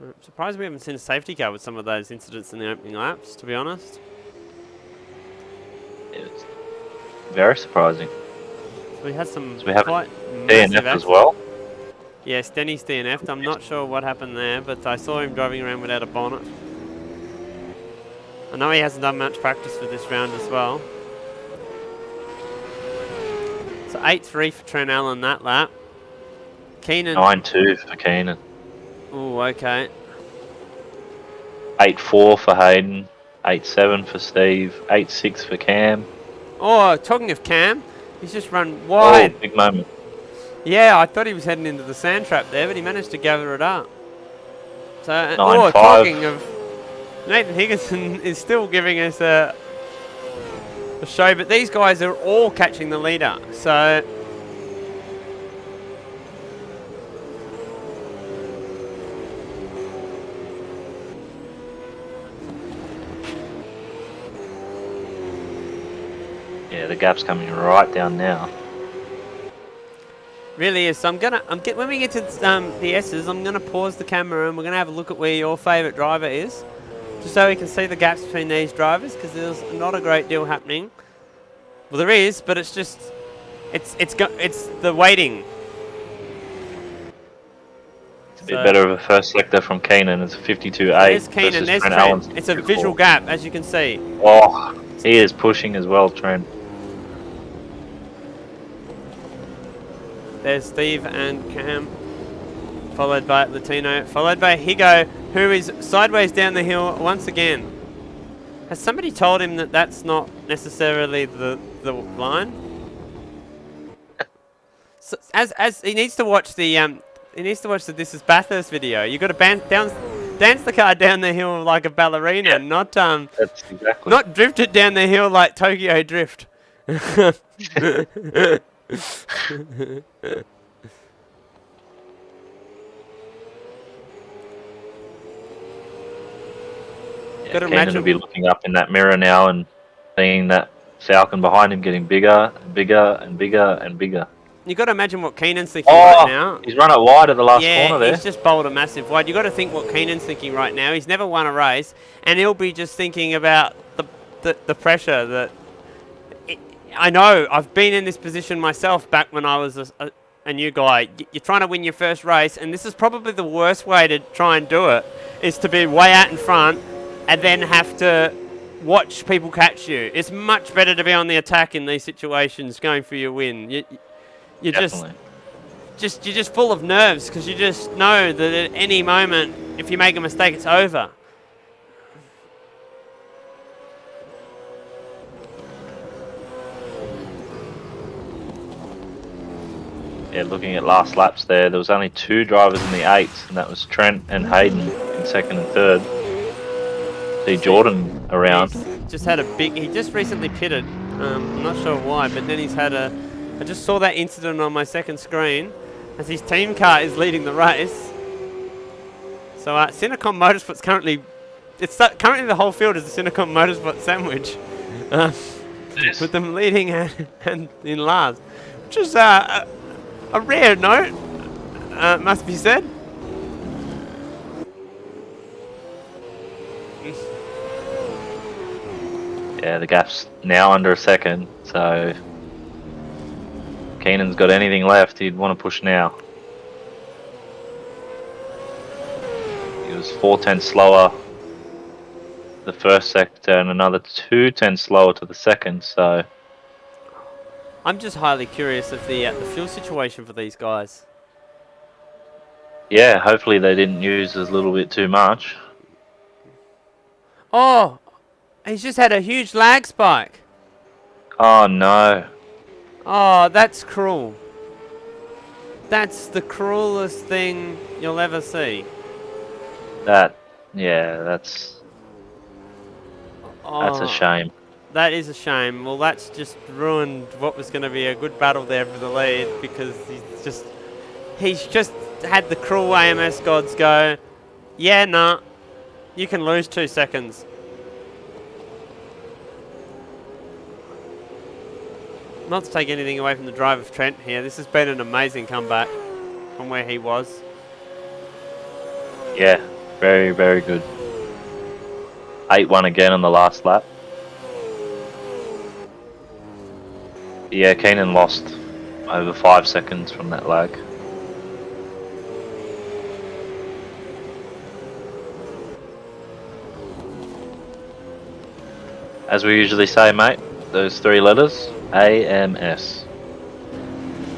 I'm surprised we haven't seen a safety car with some of those incidents in the opening laps, to be honest. It's very surprising. We had some We have quite DNF massive as well. Yes, Denny's DNF'd. I'm not sure what happened there, but I saw him driving around without a bonnet. I know he hasn't done much practice for this round as well. So 8.3 for Trent Allen that lap. Keenan. 9.2 for Keenan. Oh, okay. 8.4 for Hayden. 8.7 for Steve. 8.6 for Cam. Oh, talking of Cam, he's just run wide. Oh, big moment. Yeah, I thought he was heading into the sand trap there, but he managed to gather it up. So, 9.5. Talking of Nathan Higginson is still giving us a show, but these guys are all catching the leader. So yeah, the gap's coming right down now. Really is. So when we get to the S's, I'm gonna pause the camera and we're gonna have a look at where your favourite driver is, just so we can see the gaps between these drivers, because there's not a great deal happening. Well, there is, but it's just it's the waiting. It's a bit better of a first sector from Keenan. It's a 52.8. There's Keenan. There's Trent Trent. Allen's It's a 54. visual gap, as you can see. Oh, he is pushing as well, Trent. There's Steve and Cam, followed by Latino, followed by Higo, who is sideways down the hill once again. Has somebody told him that that's not necessarily the line? So, as he needs to watch the This Is Bathurst video. You got to dance the car down the hill like a ballerina, Yeah, not that's exactly. not drift it down the hill like Tokyo Drift. Yeah, Keenan will be looking up in that mirror now and seeing that Falcon behind him getting bigger and bigger and bigger and bigger. You got to imagine what Keenan's thinking right now. He's run it wide at the last corner there. He's just bowled a massive wide. You got to think what Keenan's thinking right now. He's never won a race, and he'll be just thinking about the pressure that. I know. I've been in this position myself back when I was a new guy. You're trying to win your first race, and this is probably the worst way to try and do it, is to be way out in front and then have to watch people catch you. It's much better to be on the attack in these situations, going for your win. You're just full of nerves because you just know that at any moment, if you make a mistake, it's over. Yeah, looking at last laps there was only 2 drivers in the 8s, and that was Trent and Hayden in 2nd and 3rd. See Jordan around. He just recently pitted. I'm not sure why, but then I just saw that incident on my second screen as his team car is leading the race. So Cinecom Motorsport's currently the whole field is the Cinecom Motorsport sandwich, Yes. with them leading and in last, which is a rare note, must be said. Yeah, the gap's now under a second, so Keenan's got anything left, he'd want to push now. He was 4/10 slower the first sector and another 2/10 slower to the second, so I'm just highly curious of the fuel situation for these guys. yeah, hopefully they didn't use a little bit too much. Oh, he's just had a huge lag spike. Oh no. Oh, that's cruel. That's the cruelest thing you'll ever see. That's Oh, a shame. That is a shame. Well, that's just ruined what was going to be a good battle there for the lead, because he's just had the cruel AMS gods go, yeah, nah, you can lose 2 seconds. Not to take anything away from the drive of Trent here. This has been an amazing comeback from where he was. Yeah, very, very good. 8-1 again on the last lap. Yeah, Keenan lost over 5 seconds from that lag. As we usually say, mate, those 3 letters, AMS.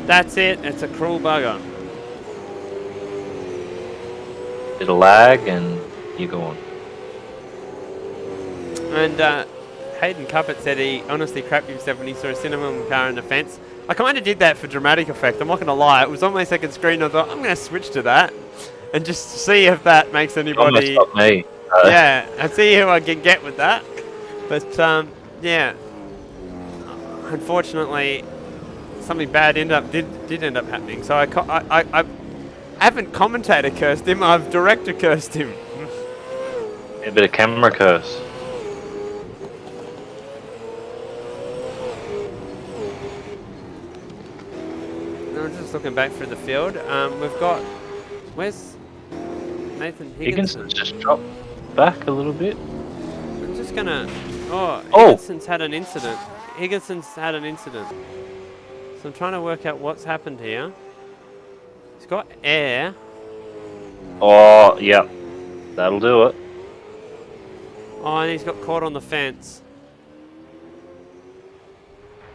That's it. It's a cruel bugger. Bit of lag and you're gone. And Hayden Cuppett said he honestly crapped himself when he saw a Cinnamon car in the fence. I kind of did that for dramatic effect. I'm not going to lie. It was on my second screen. I thought, I'm going to switch to that and just see if that makes anybody... Almost got me. Yeah, and see who I can get with that. But, yeah. Unfortunately, something bad did end up happening. So I haven't commentator cursed him. I've director cursed him. A bit of camera curse. No, just just looking back through the field. We've got... Where's Nathan Higginson? Higginson's just dropped back a little bit. I'm just gonna... Oh, Oh! Higginson's had an incident. Higginson's had an incident. So I'm trying to work out what's happened here. He's got air. Oh, yeah. That'll do it. Oh, and he's got caught on the fence.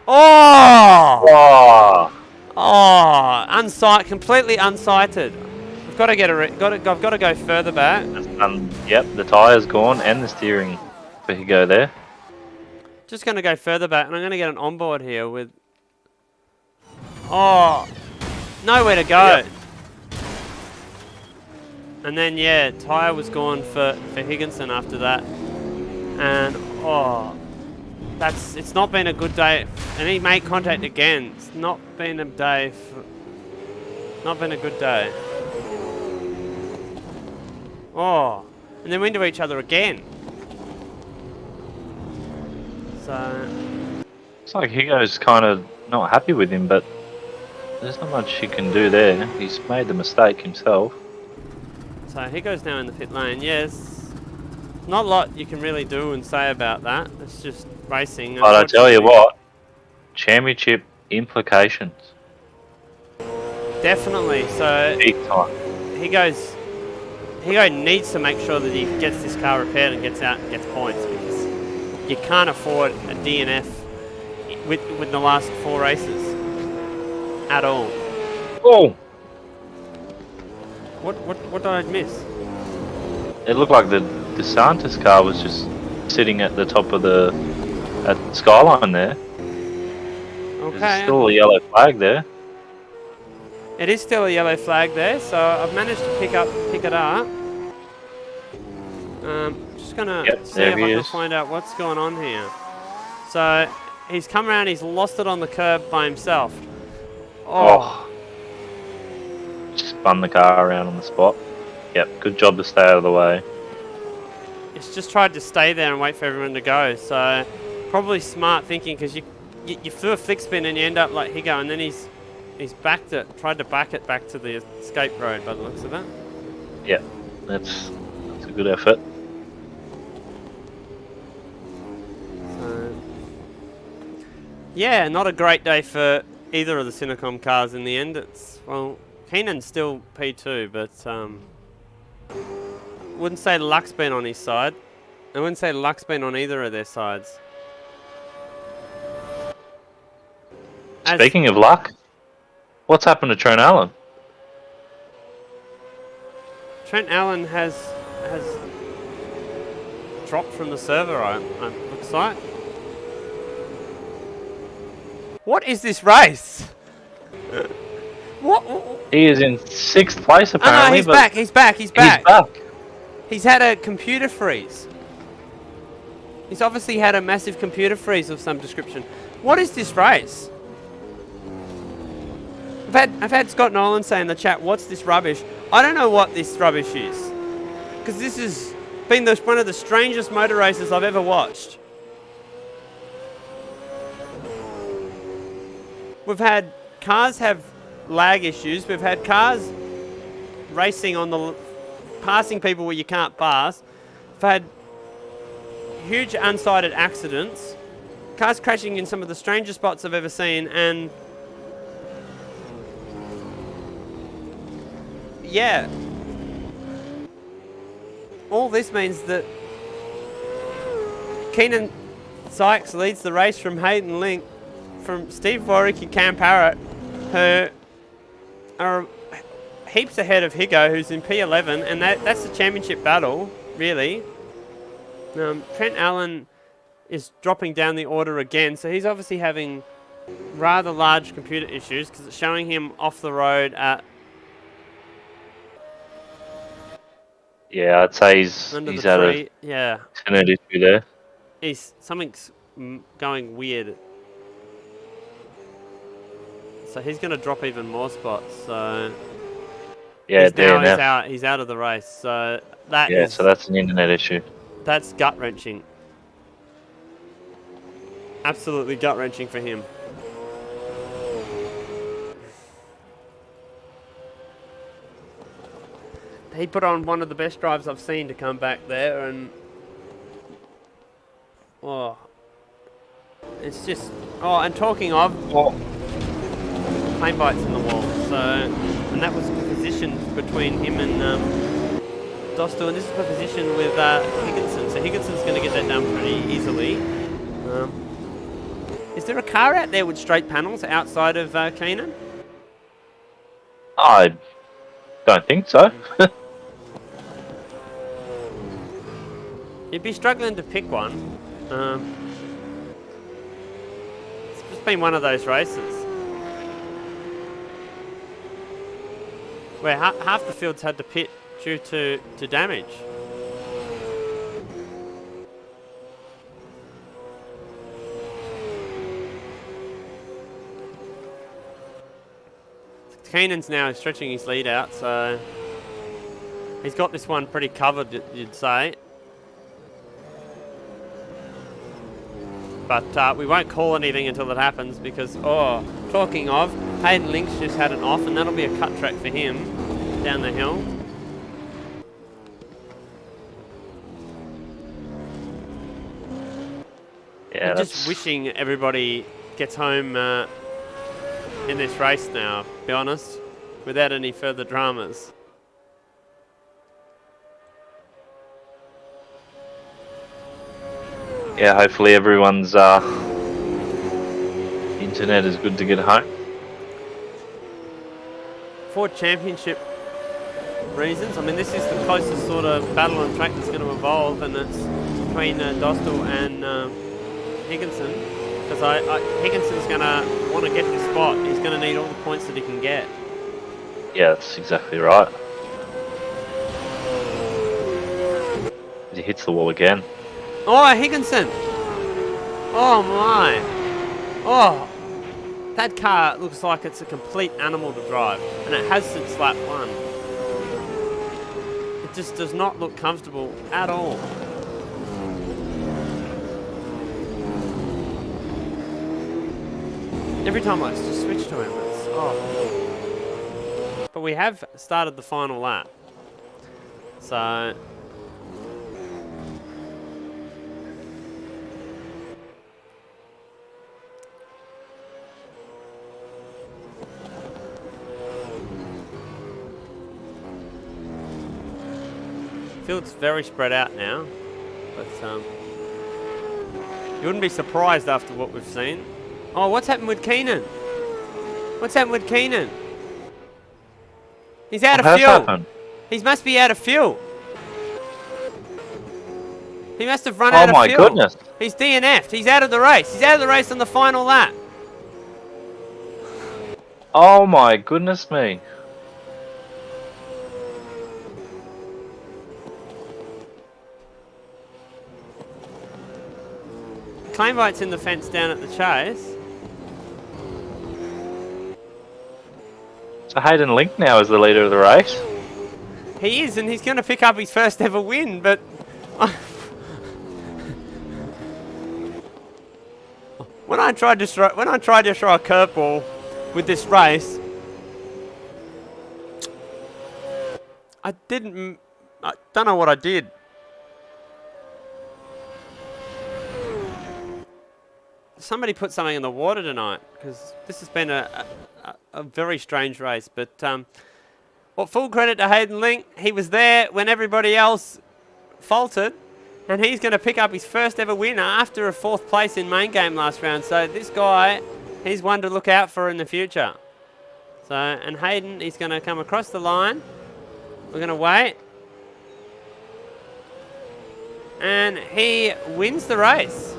Oh! Oh! Oh! Completely unsighted. I've got to get I've got to go further back. Yep, the tyre's gone and the steering for Higo there. Just going to go further back, and I'm going to get an onboard here with... Oh! Nowhere to go. Yep. And then, yeah, tyre was gone for Higginson after that. And, oh... It's not been a good day. And he made contact again. It's not been a day not been a good day. Oh, and then we're into each other again. So... It's like Higo's kind of not happy with him, but there's not much he can do there. He's made the mistake himself. So Higo's now in the pit lane. Yes. Not a lot you can really do and say about that. It's just racing. But I tell you what, championship implications. Definitely. So Big time. Higo needs to make sure that he gets this car repaired and gets out and gets points, because you can't afford a DNF with the last 4 races at all. Oh! What did I miss? It looked like the DeSantis car was just sitting at the top of the skyline there. Okay. There's still a yellow flag there. It is still a yellow flag there, so I've managed to pick it up. Just gonna see if I can find out what's going on here. So he's come around, he's lost it on the curb by himself. Oh. Just spun the car around on the spot. Yep, good job to stay out of the way. He's just tried to stay there and wait for everyone to go, so probably smart thinking, because you threw a flick spin and you end up like Higo, and then he's tried to back it back to the escape road by the looks of it. Yeah, that's a good effort. So, yeah, not a great day for either of the Cinecom cars in the end. Well, Keenan's still P2, but wouldn't say luck's been on his side. I wouldn't say luck's been on either of their sides. Speaking of luck, what's happened to Trent Allen? Trent Allen has dropped from the server, it looks like. What is this race? What? He is in 6th place apparently. Oh no, he's back. He's back. He's back. He's had a computer freeze. He's obviously had a massive computer freeze of some description. What is this race? I've had Scott Nolan say in the chat, "What's this rubbish?" I don't know what this rubbish is, because this has been one of the strangest motor races I've ever watched. We've had cars have lag issues. We've had cars racing on passing people where you can't pass. We've had huge unsighted accidents. Cars crashing in some of the strangest spots I've ever seen, and yeah, all this means that Keenan Sykes leads the race from Hayden Link, from Steve Warwick and Cam Parrott, who are heaps ahead of Higo, who's in P11, and that's the championship battle, really. Trent Allen is dropping down the order again, so he's obviously having rather large computer issues, because it's showing him off the road at... Yeah, I'd say he's had a internet issue there. Something's going weird. So he's going to drop even more spots. So yeah, he's out of the race. So so that's an internet issue. That's gut wrenching. Absolutely gut wrenching for him. he put on one of the best drives I've seen to come back there, and it's just and talking of plane bites in the wall. So, and that was the position between him and Dostal, and this is the position with Higginson. So Higginson's going to get that done pretty easily. Is there a car out there with straight panels outside of Keenan? I don't think so. You'd be struggling to pick one. It's just been one of those races where half the field's had to pit due to damage. Keenan's now stretching his lead out, so he's got this one pretty covered, you'd say. But we won't call anything until it happens because, talking of, Hayden Links just had it off, and that'll be a cut track for him down the hill. Yeah, I'm just wishing everybody gets home in this race now, to be honest, without any further dramas. Yeah, hopefully everyone's internet is good to get home. For championship reasons, I mean, this is the closest sort of battle on track that's going to evolve, and it's between Dostal and Higginson, because Higginson's going to want to get this spot. He's going to need all the points that he can get. Yeah, that's exactly right. He hits the wall again. Oh, Higginson! Oh my! Oh, that car looks like it's a complete animal to drive, and it has since lap 1. It just does not look comfortable at all. Every time I just switch to him, it's But we have started the final lap, so. Field's very spread out now, but you wouldn't be surprised after what we've seen. Oh, what's happened with Keenan? What's happened with Keenan? He's out of fuel. He must be out of fuel. He must have run out of fuel. Oh my goodness. He's DNF'd. He's out of the race. He's out of the race on the final lap. Oh my goodness me. Claimvite's in the fence down at the chase. So Hayden Link now is the leader of the race. He is, and he's going to pick up his first ever win, but when I tried to throw a curveball with this race, I don't know what I did. Somebody put something in the water tonight, because this has been a very strange race. But well, full credit to Hayden Link. He was there when everybody else faltered, and he's going to pick up his first ever win after a 4th place in main game last round. So this guy, he's one to look out for in the future. So, and Hayden, he's going to come across the line. We're going to wait. And he wins the race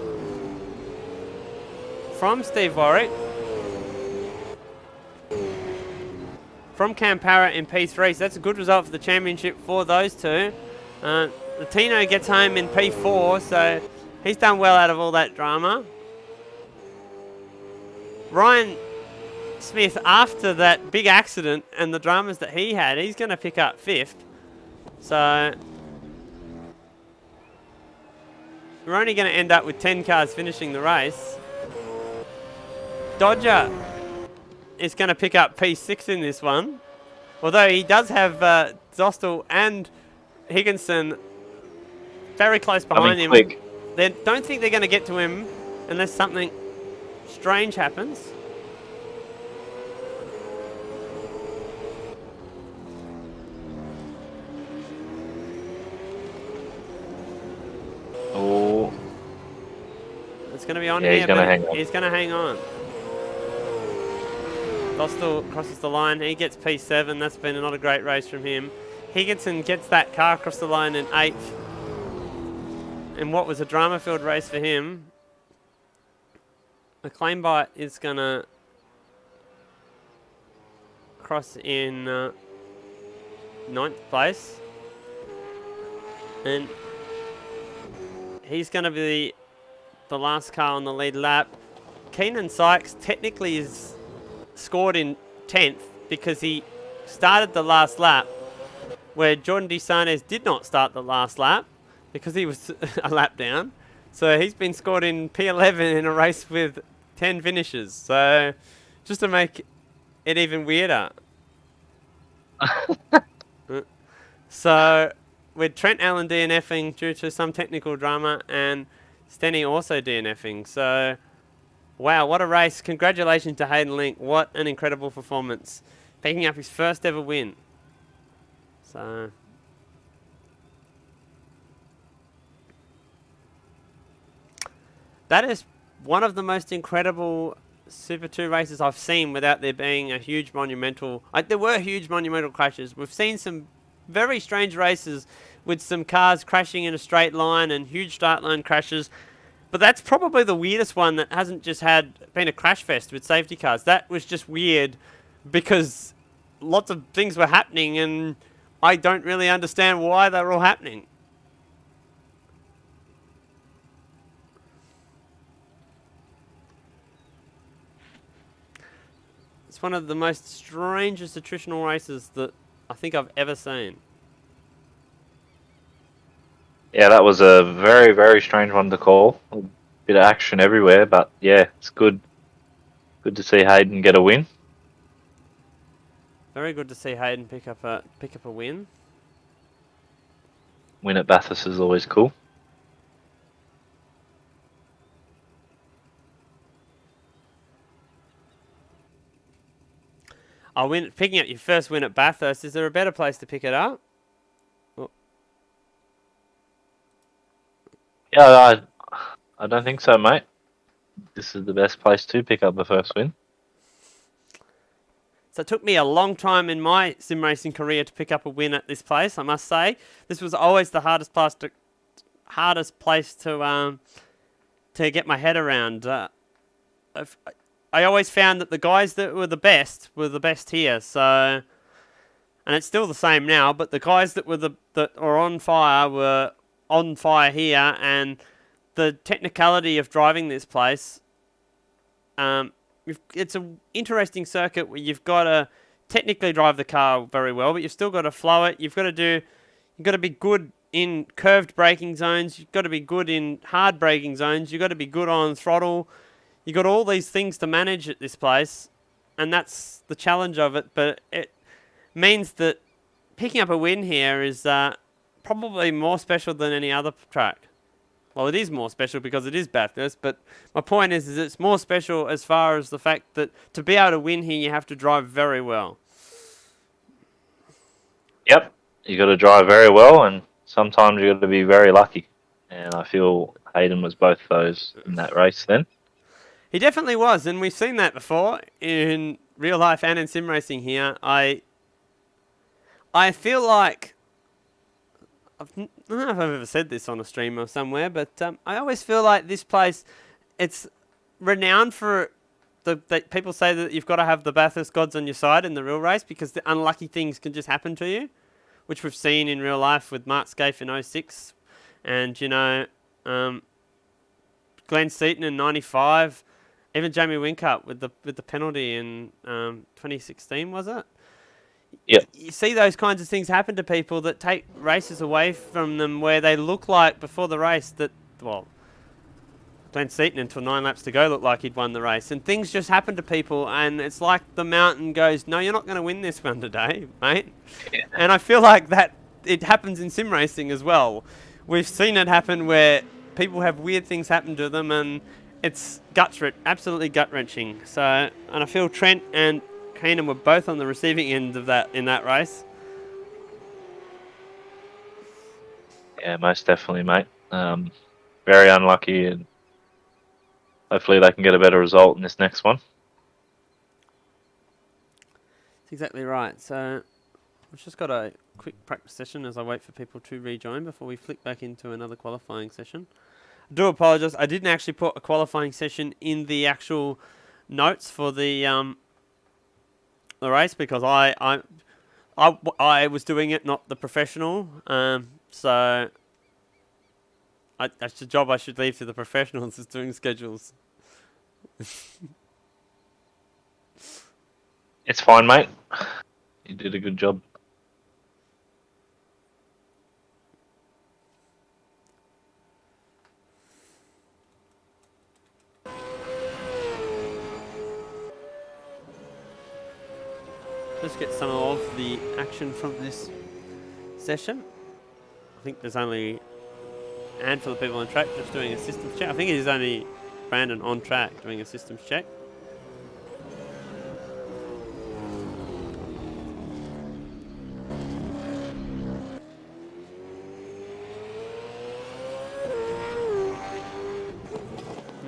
from Steve Warwick, from Campara in P3. So that's a good result for the championship for those two. Latino gets home in P4, so he's done well out of all that drama. Ryan Smith, after that big accident and the dramas that he had, he's going to pick up 5th. So we're only going to end up with 10 cars finishing the race. Dodger is going to pick up P6 in this one, although he does have Zostal and Higginson very close Coming behind him. quick. They don't think they're going to get to him unless something strange happens. Oh, It's going to be on Yeah, here, he's gonna but hang on. he's going to hang on. Dostal crosses the line. He gets P7. That's been not a great race from him. Higginson gets that car across the line in 8th. In what was a drama-filled race for him. McLeanbite is going to cross in 9th place. And he's going to be the last car on the lead lap. Keenan Sykes technically is scored in 10th because he started the last lap, where Jordan DeSarnes did not start the last lap because he was a lap down. So he's been scored in P11 in a race with 10 finishes. So just to make it even weirder. So with Trent Allen DNFing due to some technical drama and Stenny also DNFing. So wow, what a race. Congratulations to Hayden Link. What an incredible performance. Picking up his first ever win. So that is one of the most incredible Super 2 races I've seen without there being a huge monumental... there were huge monumental crashes. We've seen some very strange races with some cars crashing in a straight line and huge start line crashes. But that's probably the weirdest one that hasn't just been a crash fest with safety cars. That was just weird because lots of things were happening and I don't really understand why they were all happening. It's one of the most strangest attritional races that I think I've ever seen. Yeah, that was a very, very strange one to call. A bit of action everywhere, but yeah, it's good. Good to see Hayden get a win. Very good to see Hayden pick up a win. Win at Bathurst is always cool. Picking up your first win at Bathurst. Is there a better place to pick it up? Yeah, I don't think so, mate. This is the best place to pick up the first win. So it took me a long time in my sim racing career to pick up a win at this place, I must say. This was always the hardest place to get my head around. I always found that the guys that were the best here. So, and it's still the same now, but the guys that were on fire were on fire here, and the technicality of driving this place. It's an interesting circuit where you've got to technically drive the car very well, but you've still got to flow it. You've got to be good in curved braking zones. You've got to be good in hard braking zones. You've got to be good on throttle. You've got all these things to manage at this place, and that's the challenge of it. But it means that picking up a win here is probably more special than any other track. Well, it is more special because it is Bathurst, but my point is it's more special as far as the fact that to be able to win here, you have to drive very well. Yep, you got to drive very well, and sometimes you got to be very lucky. And I feel Hayden was both those in that race then. He definitely was, and we've seen that before in real life and in sim racing here. I feel like I don't know if I've ever said this on a stream or somewhere, but I always feel like this place, it's renowned for that people say that you've got to have the Bathurst gods on your side in the real race because the unlucky things can just happen to you, which we've seen in real life with Mark Scaife in 06 and, Glenn Seaton in 95, even Jamie Whincup with the penalty in 2016, was it? Yep. You see those kinds of things happen to people that take races away from them where they look like before the race that, well, Glenn Seaton, until 9 laps to go, looked like he'd won the race. And things just happen to people, and it's like the mountain goes, no, you're not going to win this one today, mate. Yeah. And I feel like that it happens in sim racing as well. We've seen it happen where people have weird things happen to them, and it's absolutely gut-wrenching. So, and I feel Trent and Keenan were both on the receiving end of that in that race. Yeah, most definitely, mate. Very unlucky, and hopefully they can get a better result in this next one. That's exactly right. So I've just got a quick practice session as I wait for people to rejoin before we flick back into another qualifying session. I do apologise. I didn't actually put a qualifying session in the actual notes for the race because I was doing it, not the professional. So that's the job I should leave to the professionals, is doing schedules. It's fine, mate. You did a good job. Let's get some of the action from this session. I think there's only a handful of people on track just doing a systems check. I think it is only Brandon on track doing a systems check.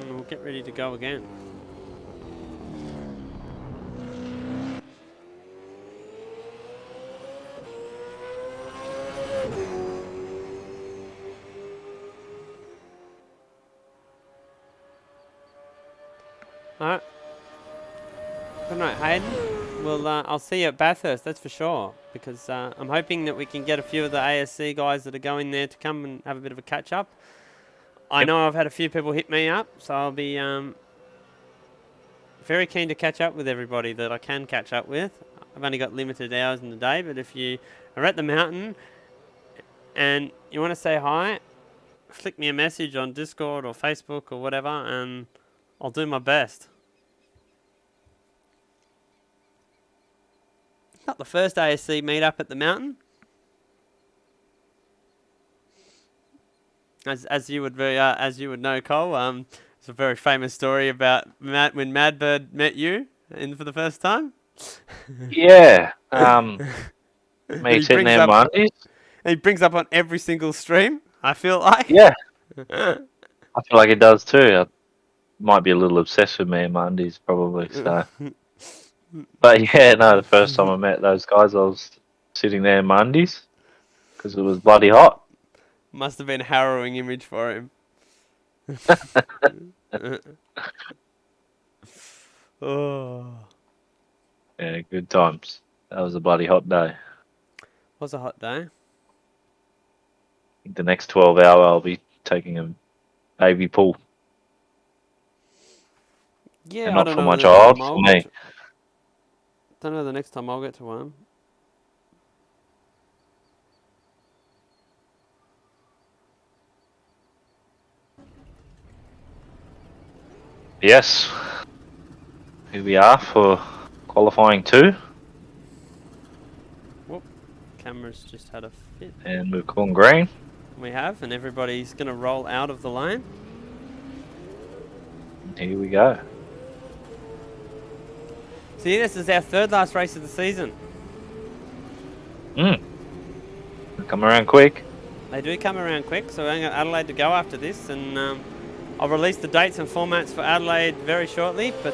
And we'll get ready to go again. Alright. Good night, Hayden. Well, I'll see you at Bathurst, that's for sure. Because I'm hoping that we can get a few of the ASC guys that are going there to come and have a bit of a catch-up. I know I've had a few people hit me up, so I'll be very keen to catch up with everybody that I can catch up with. I've only got limited hours in the day, but if you are at the mountain and you want to say hi, flick me a message on Discord or Facebook or whatever, and I'll do my best. Not the first ASC meet-up at the mountain. As you would know, Cole. It's a very famous story about when Madbird met you for the first time. Yeah. Me sitting there Mondays. He brings up on every single stream, I feel like. Yeah. I feel like it does too. Might be a little obsessed with me and Mondays probably. So, but yeah, no. The first time I met those guys, I was sitting there in Mondays because it was bloody hot. Must have been a harrowing image for him. Oh. Yeah, good times. That was a bloody hot day. Was a hot day. I think the next 12 hour I'll be taking a baby pool. Yeah, and I not don't for know my the child, next time for me. Don't know the next time I'll get to one. Yes. Here we are for qualifying 2. Whoop. Camera's just had a fit. And we've gone green. We have, and everybody's going to roll out of the lane. Here we go. See, this is our third last race of the season. Come around quick. They do come around quick, so we're going to Adelaide to go after this, and I'll release the dates and formats for Adelaide very shortly, but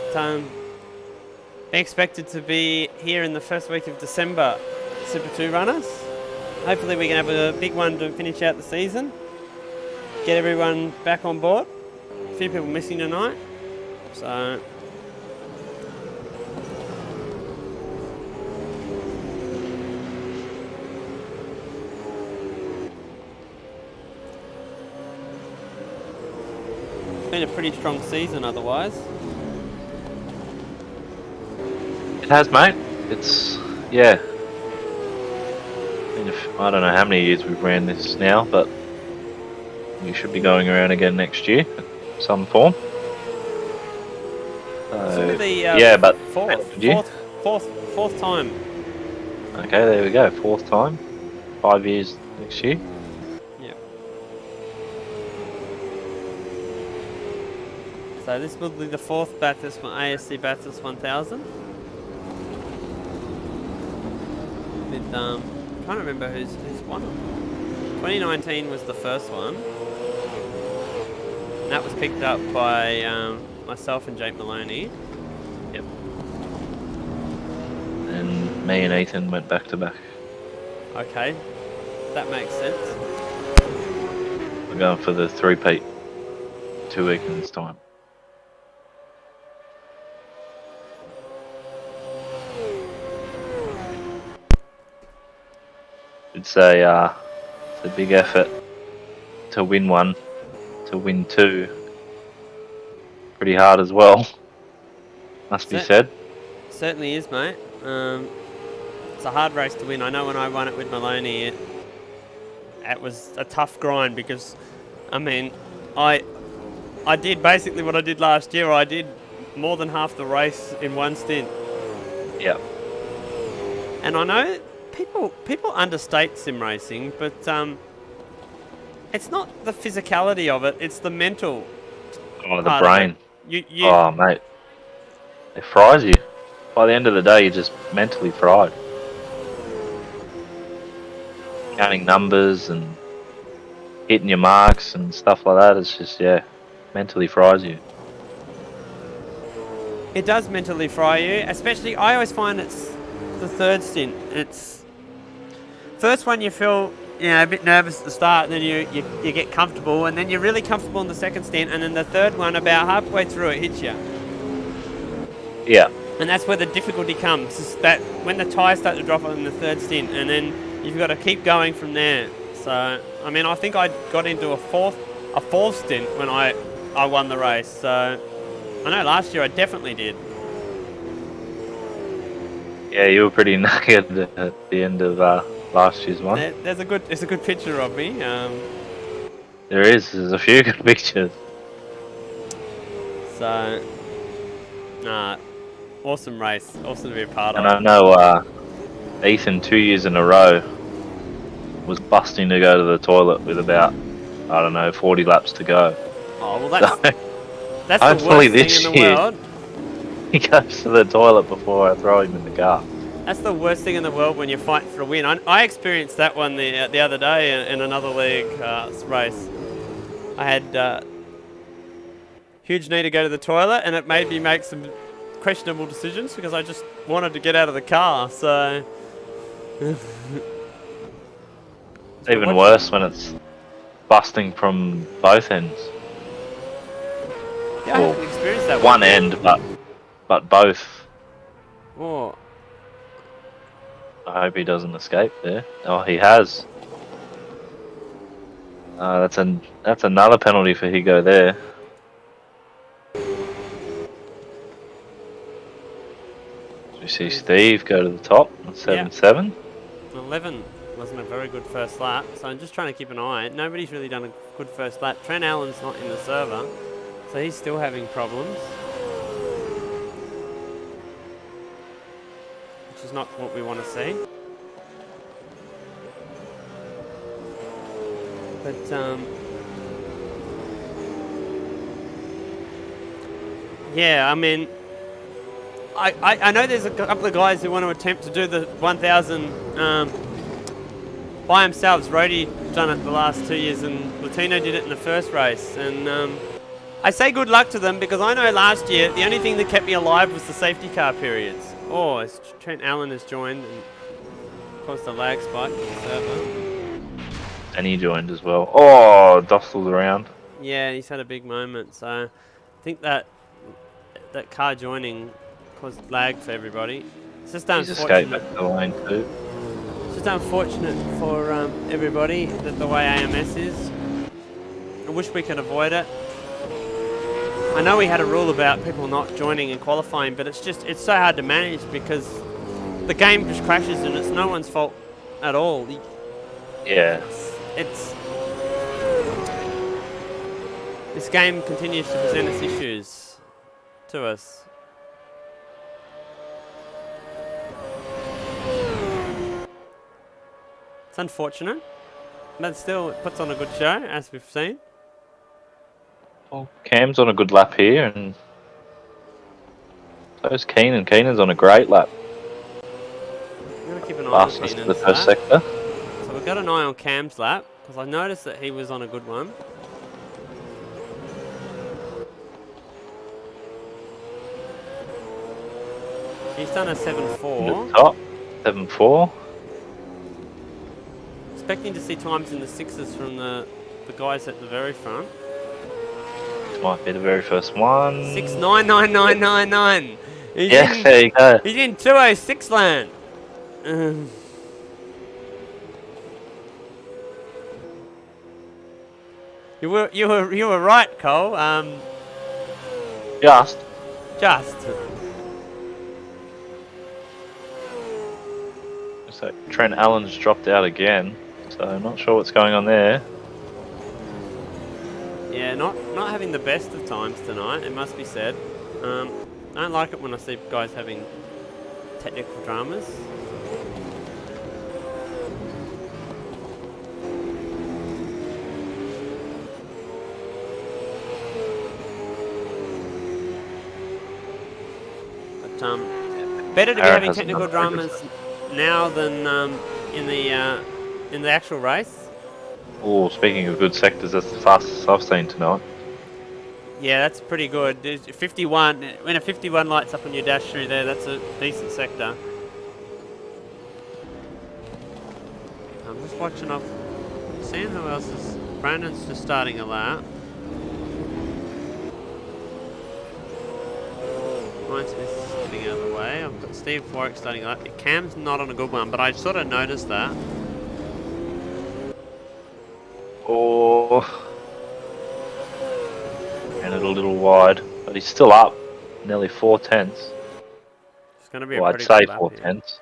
be expected to be here in the first week of December, Super 2 runners. Hopefully we can have a big one to finish out the season, get everyone back on board. A few people missing tonight, so... been a pretty strong season otherwise. It has, mate. It's, yeah. I don't know how many years we've ran this now, but we should be going around again next year. some form. This will be the yeah, but fourth time. Okay, there we go. 4th time. 5 years next year. Yep. So this will be the 4th Bathurst ASC Bathurst 1000. With I can't remember who's won it. 2019 was the first one. And that was picked up by myself and Jake Maloney. Yep. And me and Ethan went back to back. Okay, that makes sense. We're going for the 3-peat 2 weekends time. It's a big effort to win one, to win 2. Pretty hard as well, must be said. Certainly is, mate. It's a hard race to win. I know when I won it with Maloney, it was a tough grind because, I mean, I did basically what I did last year. I did more than half the race in one stint. Yep. And I know people understate sim racing, but it's not the physicality of it; it's the mental. Oh, the brain. You Oh, mate, it fries you. By the end of the day, you're just mentally fried. Counting numbers and hitting your marks and stuff like that. It's just, yeah, mentally fries you. It does mentally fry you, especially I always find it's the 3rd stint. It's first one you feel a bit nervous at the start, and then you get comfortable, and then you're really comfortable in the 2nd stint, and then the 3rd one about halfway through it hits you. Yeah. And that's where the difficulty comes, is that when the tyres start to drop on the 3rd stint, and then you've got to keep going from there. So, I mean, I think I got into a fourth stint when I won the race. So, I know last year I definitely did. Yeah, you were pretty knackered at the end of last year's one. There's a good picture of me. There's a few good pictures. So, nah, awesome race, awesome to be a part of. And I know Ethan 2 years in a row was busting to go to the toilet with about, I don't know, 40 laps to go. Oh, well, that's the hopefully worst thing in the year, world. He goes to the toilet before I throw him in the car. That's the worst thing in the world when you're fighting for a win. I experienced that one the other day in another league race. I had huge need to go to the toilet, and it made me make some questionable decisions because I just wanted to get out of the car. So it's even worse when it's busting from both ends. Yeah, I haven't experienced that one end, but both. Oh. I hope he doesn't escape there. Oh, he has. That's another penalty for Higo there. We see Steve go to the top on 7-7. 11 wasn't a very good first lap, so I'm just trying to keep an eye. Nobody's really done a good first lap. Trent Allen's not in the server, so he's still having problems. Which is not what we want to see. But, yeah, I mean, I know there's a couple of guys who want to attempt to do the 1000 by themselves. Rody done it the last 2 years, and Latino did it in the first race. And I say good luck to them because I know last year the only thing that kept me alive was the safety car periods. Oh, Trent Allen has joined and caused a lag spike to the server. And he joined as well. Oh, Dostal's around. Yeah, he's had a big moment. So I think that car joining caused lag for everybody. It's just He's escaped back to the lane too. It's just unfortunate for everybody that the way AMS is. I wish we could avoid it. I know we had a rule about people not joining and qualifying, but it's so hard to manage because the game just crashes and it's no one's fault at all. This game continues to present its issues to us. It's unfortunate, but still it puts on a good show, as we've seen. Well, Cam's on a good lap here, and so's Keenan. Keenan's on a great lap. I'm going to keep an eye on Fastest to Keenan's the first lap. sector. So we've got an eye on Cam's lap, because I noticed that he was on a good one. He's done a Into 7.4. the top. 7.4. Expecting to see times in the 6s from the guys at the very front. This might be the very first one. 6.99999. Yes, there you go. He's in 206 land. You were right, Cole. Just. So Trent Allen's dropped out again. So I'm not sure what's going on there. Yeah, not having the best of times tonight, it must be said. I don't like it when I see guys having technical dramas. But better to be having technical dramas now than in the actual race. Oh, speaking of good sectors, that's the fastest I've seen tonight. Yeah, that's pretty good. There's 51. When a 51 lights up on your dash through there, that's a decent sector. I'm just watching up, seeing who else is. Brandon's just starting a lap. Mine's getting out of the way. I've got Steve Warwick starting a lap. Cam's not on a good one, but I sort of noticed that. Oh, and it a little wide, but he's still up, nearly 4/10. It's going to be Well, a I'd pretty say good lap 4/10.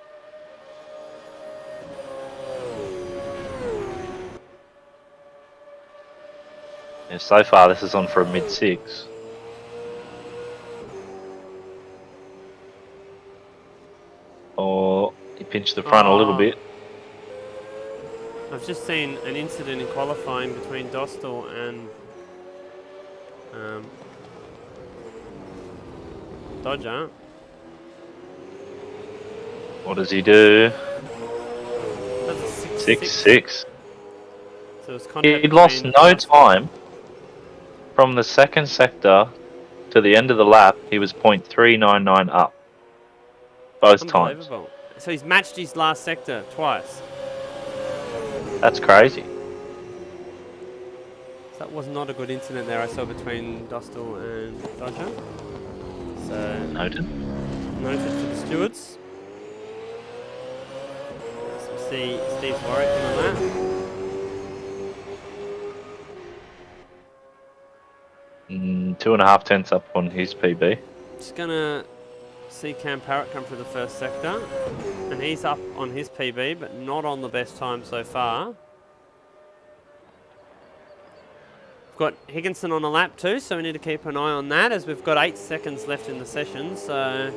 Yeah, so far this is on for a mid-6. Oh, he pinched the front a little bit. I've just seen an incident in qualifying between Dostal and Dodger. What does he do? That's a 6.6. So it's contact He lost between no time from the second sector to the end of the lap. He was 0.399 up both times. Unbelievable. So he's matched his last sector twice. That's crazy. So that was not a good incident there I saw between Dostal and Dodger. So Noted. noted for the stewards. So we see Steve Warwick on that. 2.5 tenths up on his PB. Just gonna see Cam Parrott come through the first sector, and he's up on his PB, but not on the best time so far. We've got Higginson on a lap too, so we need to keep an eye on that as we've got 8 seconds left in the session. So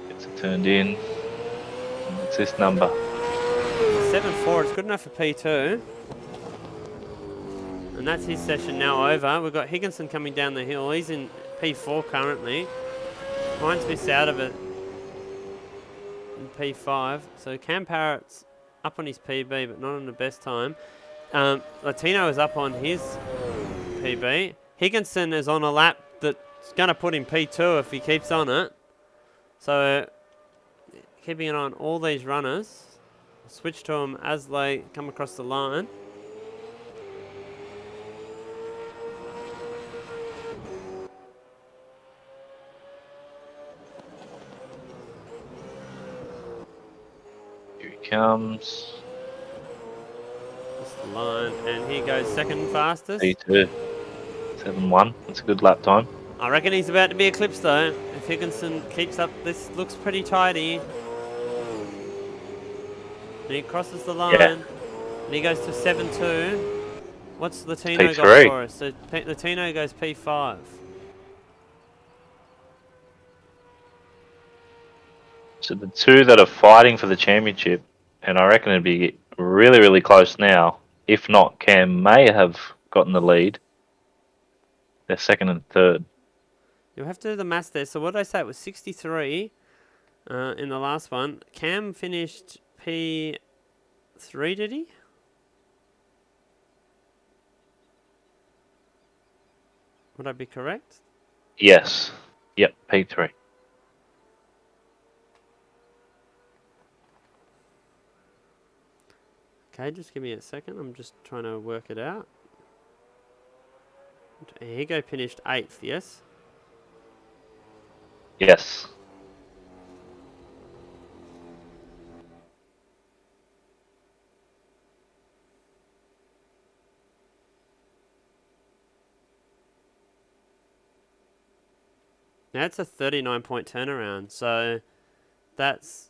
Gets it turned in. What's this number? 7.4, it's good enough for P2. And that's his session now over. We've got Higginson coming down the hill. He's in P4 currently. Mine's missed out of it in P5. So Cam Parrott's up on his PB, but not on the best time. Latino is up on his PB. Higginson is on a lap that's going to put him P2 if he keeps on it. So keeping an eye on all these runners. Switch to them as they come across the line. Here he comes. That's the line, and here goes second fastest. P2. 7.1. That's a good lap time. I reckon he's about to be eclipsed though. If Higginson keeps up, this looks pretty tidy. And he crosses the line. Yeah. And he goes to 7-2. What's Latino got P3. for us? So Latino goes P5. So the two that are fighting for the championship, and I reckon it'd be really, really close now. If not, Cam may have gotten the lead. They're second and third. You'll have to do the maths there. So what did I say? It was 63 in the last one. Cam finished P3, did he? Would I be correct? Yes. Yep, P3. Okay, just give me a second. I'm just trying to work it out. Higo finished 8th, yes? Yes. Now it's a 39-point turnaround, so that's...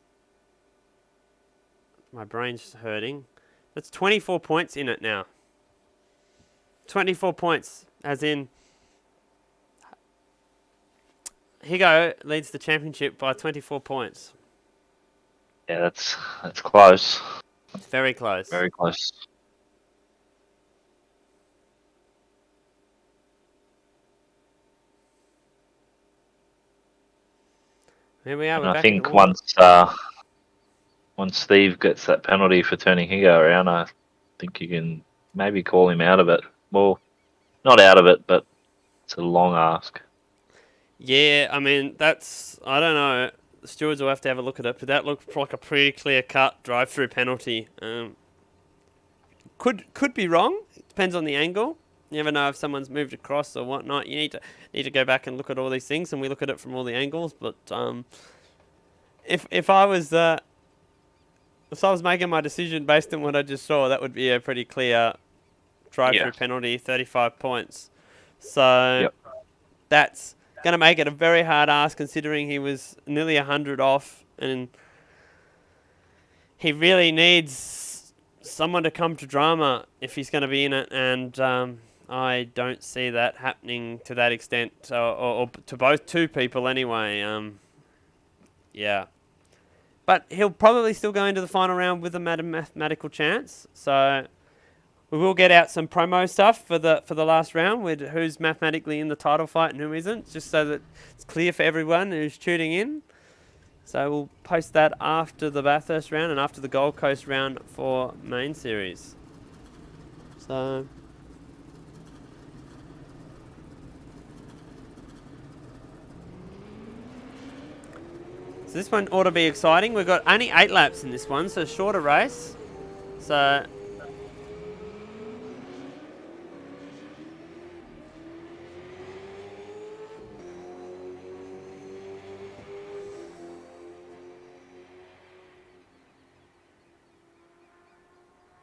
My brain's hurting. That's 24 points in it now. 24 points, as in... Higo leads the championship by 24 points. Yeah, that's close. It's very close. Very close. Here we are. And We're I back think at the wall. once Steve gets that penalty for turning Higo around, I think you can maybe call him out of it. Well, not out of it, but it's a long ask. Yeah, I mean, that's... I don't know. The stewards will have to have a look at it, but that looked like a pretty clear-cut drive-through penalty. Could be wrong. It depends on the angle. You never know if someone's moved across or whatnot. You need to go back and look at all these things, and we look at it from all the angles. But if I was making my decision based on what I just saw, that would be a pretty clear drive-through penalty, 35 points. So that's going to make it a very hard ask, considering he was nearly 100 off, and he really needs someone to come to drama if he's going to be in it, and I don't see that happening to that extent, or to two people anyway. Yeah. But he'll probably still go into the final round with a mathematical chance, so we will get out some promo stuff for the last round with who's mathematically in the title fight and who isn't, just so that it's clear for everyone who's tuning in. So we'll post that after the Bathurst round and after the Gold Coast round for main series. So this one ought to be exciting. We've got only 8 laps in this one, so shorter race. So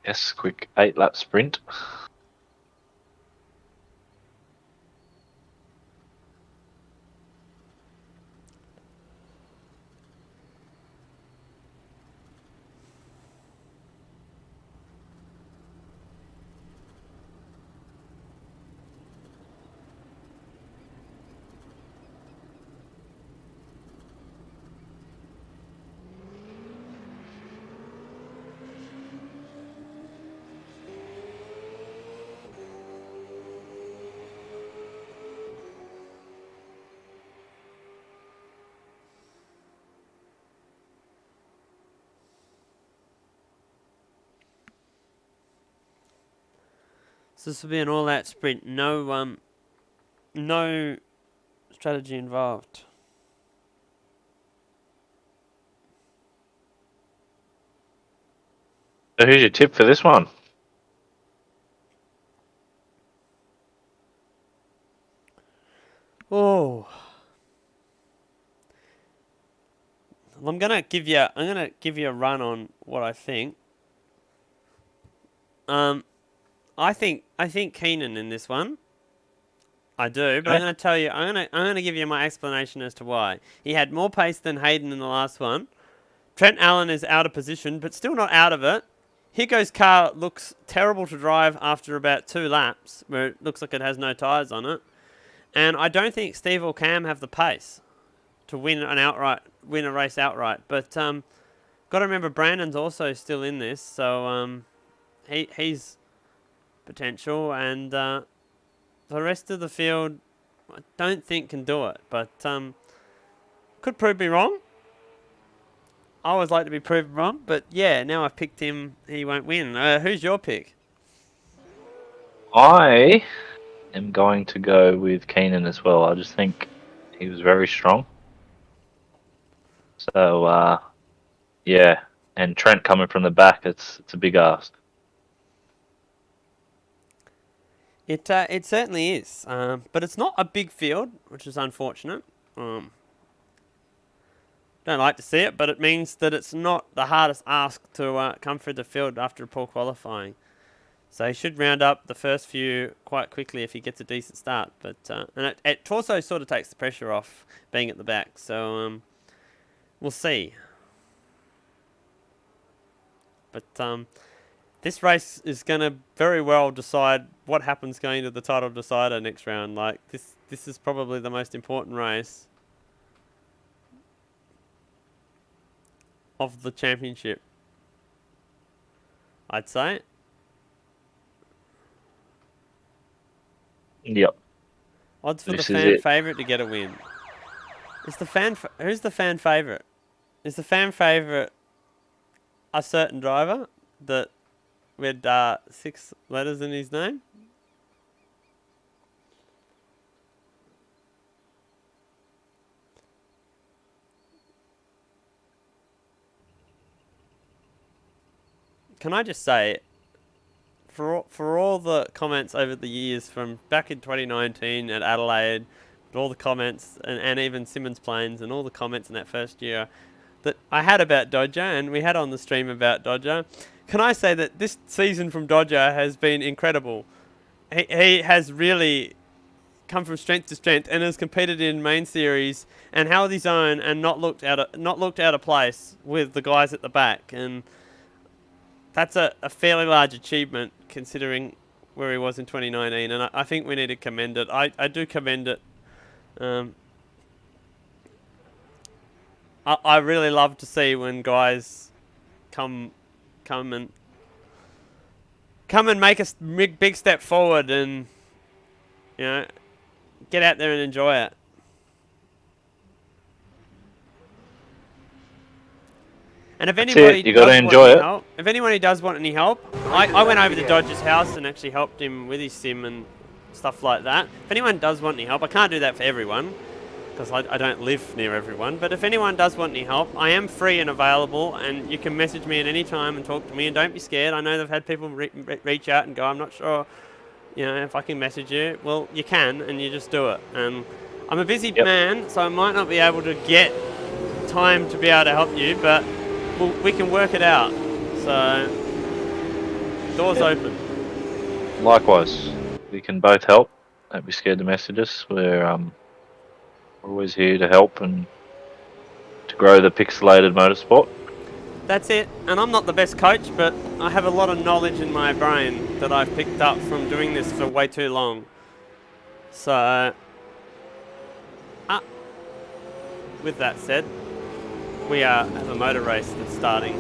Yes, quick 8-lap sprint. So this will be an all-out sprint. No strategy involved. So who's your tip for this one? Oh, I'm gonna give you a run on what I think. I think Keenan in this one. I do, but I'm going to tell you. I'm going to give you my explanation as to why. He had more pace than Hayden in the last one. Trent Allen is out of position, but still not out of it. Hicko's car looks terrible to drive after about 2 laps, where it looks like it has no tyres on it. And I don't think Steve or Cam have the pace to win a race outright. But got to remember Brandon's also still in this, so he's potential, and the rest of the field I don't think can do it. But could prove me wrong. I always like to be proven wrong, but yeah, now I've picked him. He won't win. Who's your pick? I am going to go with Keenan as well. I just think he was very strong. So, yeah. And Trent coming from the back, it's a big ask. It certainly is, but it's not a big field, which is unfortunate. Don't like to see it, but it means that it's not the hardest ask to come through the field after a poor qualifying. So he should round up the first few quite quickly if he gets a decent start. But and it also sort of takes the pressure off being at the back. So we'll see. But this race is going to very well decide what happens going to the title decider next round. Like this is probably the most important race of the championship, I'd say. Yep. Odds for the fan favourite to get a win. Who's the fan favourite? Is the fan favourite a certain driver that with 6 letters in his name? Can I just say, for all the comments over the years from back in 2019 at Adelaide, all the comments, and even Simmons Plains and all the comments in that first year that I had about Dodger, and we had on the stream about Dodger, can I say that this season from Dodger has been incredible. He has really come from strength to strength and has competed in main series and held his own and not looked out of place with the guys at the back, and that's a fairly large achievement considering where he was in 2019, and I think we need to commend it. I do commend it. I really love to see when guys come and make a big step forward and, you know, get out there and enjoy it. And if anybody you got to enjoy it. If anyone does want any help, I went over to Dodger's house and actually helped him with his sim and stuff like that. If anyone does want any help, I can't do that for everyone because I don't live near everyone. But if anyone does want any help, I am free and available, and you can message me at any time and talk to me. And don't be scared. I know they've had people reach out and go, I'm not sure, you know, if I can message you. Well, you can, and you just do it. And I'm a busy man, so I might not be able to get time to be able to help you, but we can work it out. So, doors open. Likewise, we can both help. Don't be scared to message us. We're always here to help and to grow the pixelated motorsport. That's it. And I'm not the best coach, but I have a lot of knowledge in my brain that I've picked up from doing this for way too long. So, with that said, we have a motor race that's starting.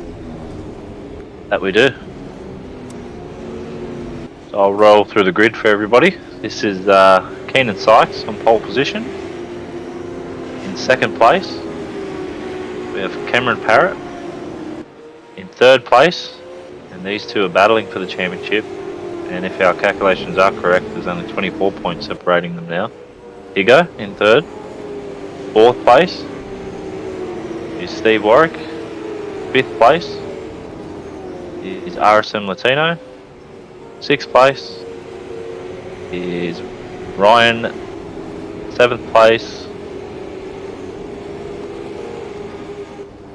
That we do. So I'll roll through the grid for everybody. This is Keenan Sykes on pole position. In second place, we have Cameron Parrott. In third place, and these two are battling for the championship. And if our calculations are correct, there's only 24 points separating them now. Higo in third. Fourth place is Steve Warwick. Fifth place is RSM Latino. Sixth place is Ryan. Seventh place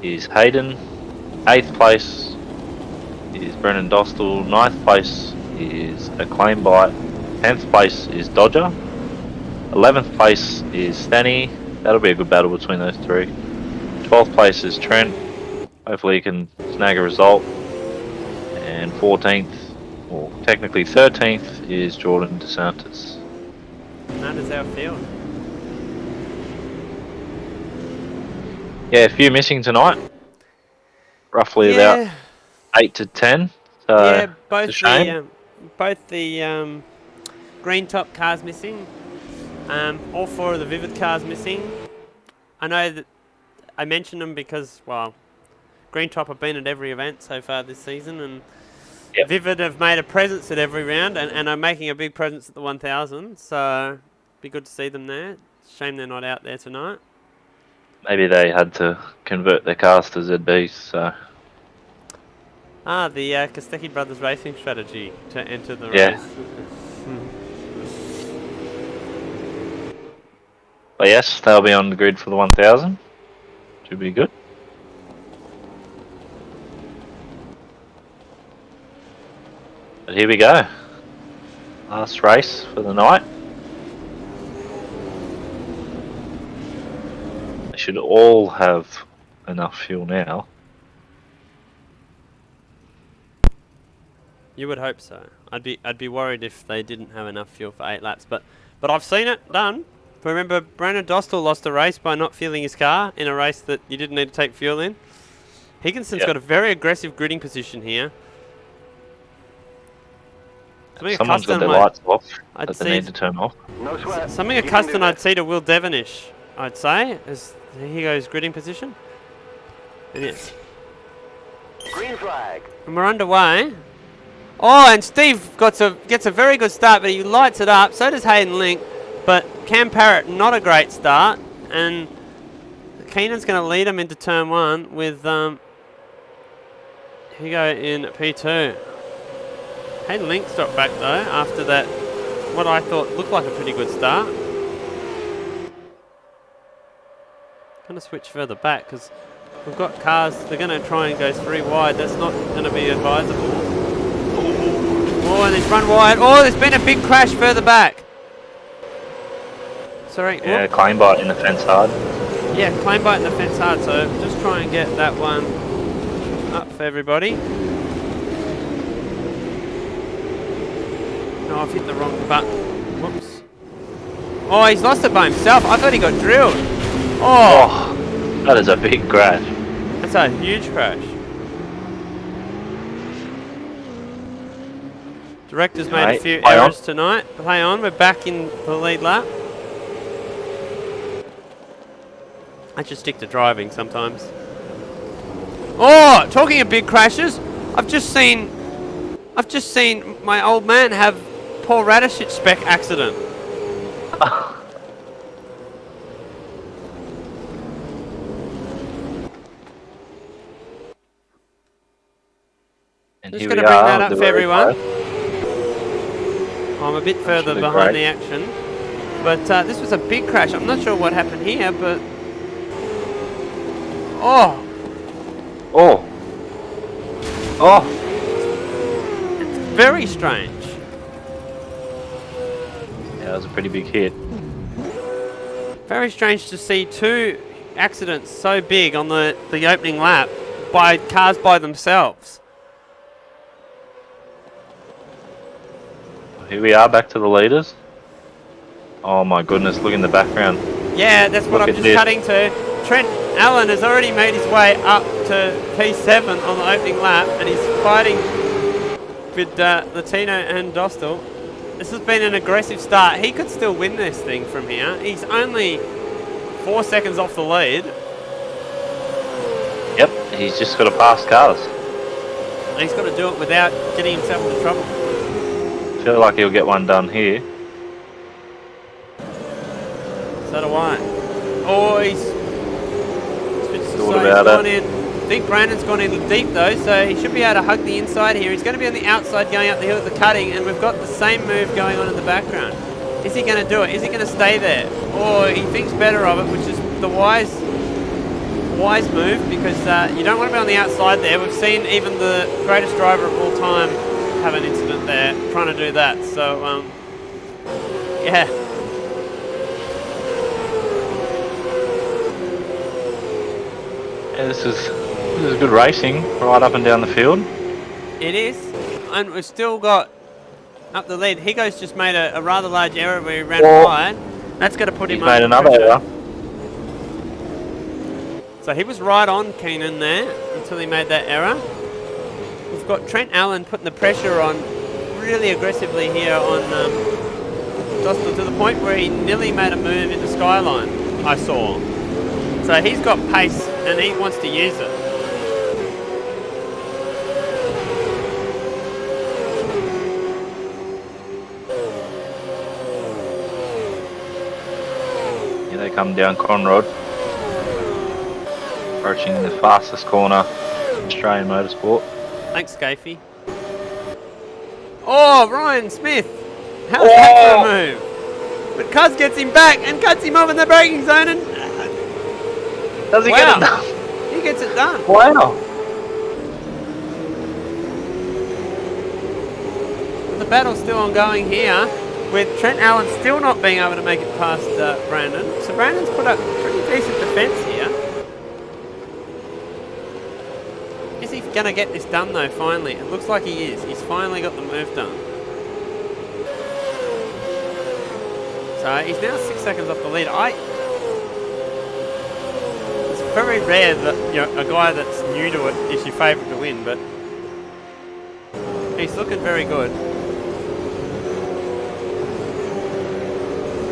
is Hayden. Eighth place is Brennan Dostal. Ninth place is Acclaim Bite. 10th place is Dodger. 11th place is Stenny. That'll be a good battle between those three. 12th place is Trent. Hopefully he can snag a result. And 14th, or technically 13th, is Jordan DeSantis. How does our field? Yeah, a few missing tonight. Roughly about 8 to 10. So Yeah, both it's a shame. the green top cars missing. All 4 of the Vivid cars missing. I know that I mentioned them because, well, green top have been at every event so far this season, and Yep. Vivid have made a presence at every round, and are making a big presence at the 1000. So be good to see them there. Shame they're not out there tonight. Maybe they had to convert their cars to ZBs, so The Kostecki Brothers racing strategy to enter the Yeah. race. but yes, they'll be on the grid for the 1000. Should be good. But here we go. Last race for the night. They should all have enough fuel now. You would hope so. I'd be worried if they didn't have enough fuel for 8 laps, but I've seen it done. Remember, Brandon Dostal lost a race by not fueling his car in a race that you didn't need to take fuel in. Higginson's got a very aggressive gridding position here. Someone's got their lights off I'd that see they need to turn off. No sweat. Something You can accustomed do I'd this. see to Will Devonish, I'd say, as he goes gridding position. And yes. Green flag. And we're underway. Oh, and Steve gets a very good start, but he lights it up. So does Hayden Link. But Cam Parrott, not a great start. And Keenan's going to lead him into turn 1 with Higo in P2. Hayden Link's dropped back, though, after that, what I thought looked like a pretty good start. Going to switch further back, because we've got cars, they're going to try and go 3 wide. That's not going to be advisable. Oh, and it's run wide. Oh, there's been a big crash further back. Sorry. Yeah, claim bite in the fence hard. Yeah, claim bite in the fence hard, so just try and get that one up for everybody. No, I've hit the wrong button. Whoops. Oh, he's lost it by himself. I thought he got drilled. Oh, Oh, that is a big crash. that's a huge crash. Director's made a Right, few play on. errors tonight. Play on, we're back in the lead lap. I just stick to driving sometimes. Oh, talking of big crashes, I've just seen my old man have Paul Radishich spec accident. And Just here going we to bring are that on up the for road, everyone. guys. I'm a bit further Actually behind great. the action. But this was a big crash. I'm not sure what happened here, but... Oh! Oh! Oh! Very strange. Yeah, that was a pretty big hit. Very strange to see 2 accidents so big on the opening lap by cars by themselves. Here we are, back to the leaders. Oh my goodness, look in the background. Yeah, that's what Look I'm at just this. cutting to. Trent Allen has already made his way up to P7 on the opening lap, and he's fighting with Latino and Dostal. This has been an aggressive start. He could still win this thing from here. He's only 4 seconds off the lead. Yep, he's just got to pass cars. And he's got to do it without getting himself into trouble. Feel like he'll get one done here. So do I. Oh, he's Thought about gone it. in. I think Brandon's gone in deep though, so he should be able to hug the inside here. He's going to be on the outside going up the hill at the cutting, and we've got the same move going on in the background. Is he going to do it? Is he going to stay there? Or he thinks better of it, which is the wise move, because you don't want to be on the outside there. We've seen even the greatest driver of all time have an incident there trying to do that. So, yeah. Yeah, this is good racing right up and down the field. It is. And we've still got up the lead. Higo's just made a rather large error where he ran wide. That's going to put He's him made under another pressure. error. So he was right on Keenan there until he made that error. We've got Trent Allen putting the pressure on really aggressively here on Dostal to the point where he nearly made a move in the skyline, I saw. So he's got pace and he wants to use it. Here they come down Conrod. Approaching the fastest corner in Australian motorsport. Thanks, Scafey. Oh, Ryan Smith! How's that for a move? But Cuz gets him back and cuts him off in the braking zone and... Does he get it done? He gets it done. Wow. The battle's still ongoing here, with Trent Allen still not being able to make it past Brandon. So Brandon's put up pretty decent defence here. Is he going to get this done though, finally? It looks like he is. He's finally got the move done. So he's now 6 seconds off the lead. It's very rare that a guy that's new to it is your favourite to win, but he's looking very good.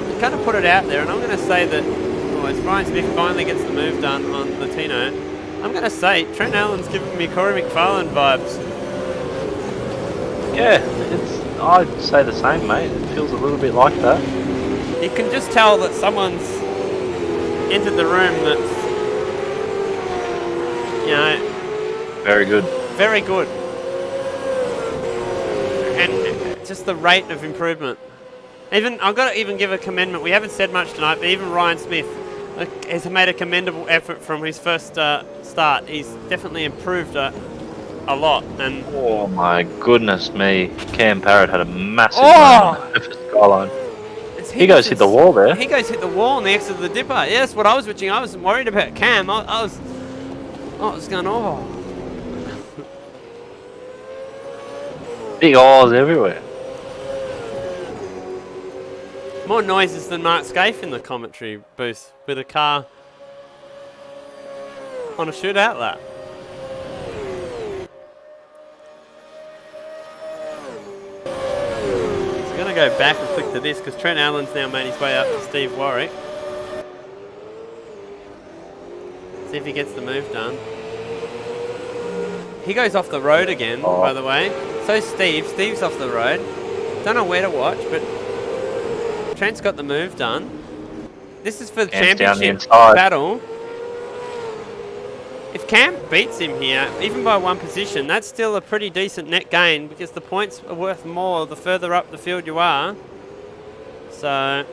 He kind of put it out there, and I'm going to say that as Ryan Smith finally gets the move done on Latino, I'm going to say Trent Allen's giving me Corey McFarlane vibes. Yeah, I'd say the same, mate. It feels a little bit like that. You can just tell that someone's entered the room that's, very good. very good. And just the rate of improvement. I've got to even give a commendment. We haven't said much tonight, but even Ryan Smith has made a commendable effort from his first start. He's definitely improved a lot. And Oh my goodness me. Cam Parrott had a massive moment over the skyline. He goes hit the wall there. He goes hit the wall on the exit of the dipper. Yeah, that's what I was watching. I was worried about Cam. I was going, Big O's everywhere. More noises than Mark Scaife in the commentary booth with a car on a shootout lap. So I'm going to go back and flick to this because Trent Allen's now made his way up to Steve Warwick. See if he gets the move done. He goes off the road again, by the way. So Steve's off the road. Don't know where to watch, but Trent's got the move done. This is for the championship battle. If Cam beats him here, even by one position, that's still a pretty decent net gain because the points are worth more the further up the field you are. So I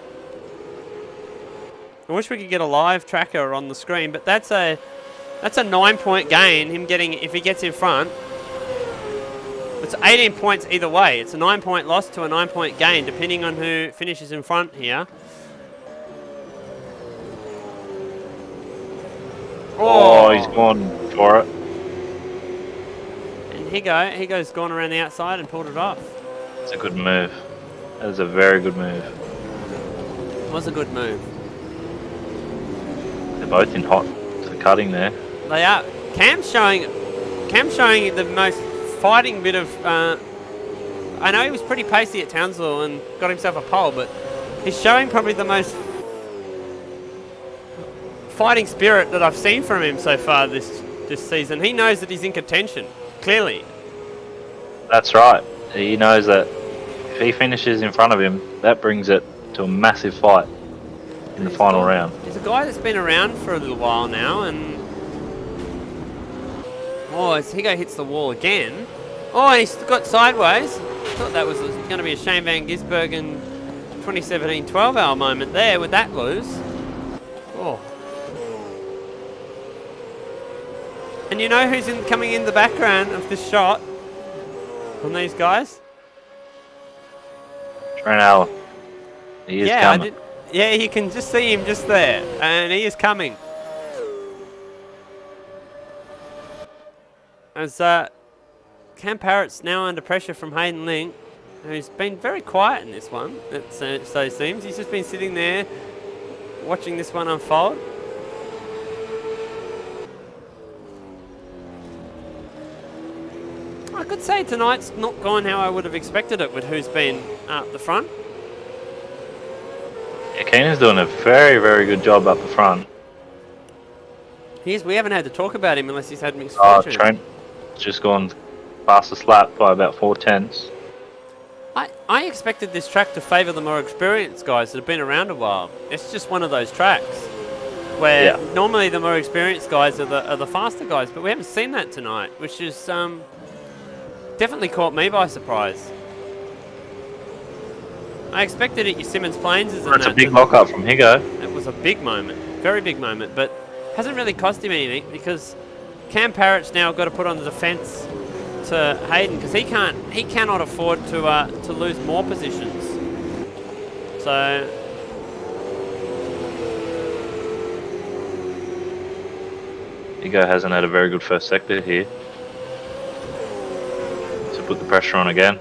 wish we could get a live tracker on the screen, but that's a 9-point gain. Him getting, if he gets in front, it's 18 points either way. It's a 9-point loss to a 9-point gain, depending on who finishes in front here. Oh, he's gone for it. And Higo's gone around the outside and pulled it off. It's a good move. That is a very good move. It was a good move. They're both in hot to the cutting there. They are. Cam's showing the most fighting bit of. I know he was pretty pacey at Townsville and got himself a pole, but he's showing probably the most fighting spirit that I've seen from him so far this season. He knows that he's in contention, clearly. That's right. He knows that if he finishes in front of him, that brings it to a massive fight in the final round. He's a guy that's been around for a little while now, and as Higo hits the wall again. Oh, he's got sideways. I thought that was going to be a Shane Van Gisbergen 2017 12-hour moment there with that lose. Oh. And you know who's coming in the background of this shot on these guys? Trent Allen. He is coming. Yeah, you can just see him just there, and he is coming. as Cam Parrott's now under pressure from Hayden Link, who's been very quiet in this one, so it seems. He's just been sitting there watching this one unfold. I could say tonight's not gone how I would have expected it with who's been up the front. Yeah, Keenan's doing a very, very good job up the front. We haven't had to talk about him unless he's had mixed Oh, fortune. Trent just gone fastest lap by about 4/10. I expected this track to favour the more experienced guys that have been around a while. It's just one of those tracks where normally the more experienced guys are the faster guys, but we haven't seen that tonight, which is definitely caught me by surprise. I expected it. Your Simmons Plains is. That's a big lock-up from Higo. It was a big moment, very big moment, but hasn't really cost him anything because Cam Parrott's now got to put on the defence to Hayden because he cannot afford to lose more positions. So Higo hasn't had a very good first sector here. To put the pressure on again.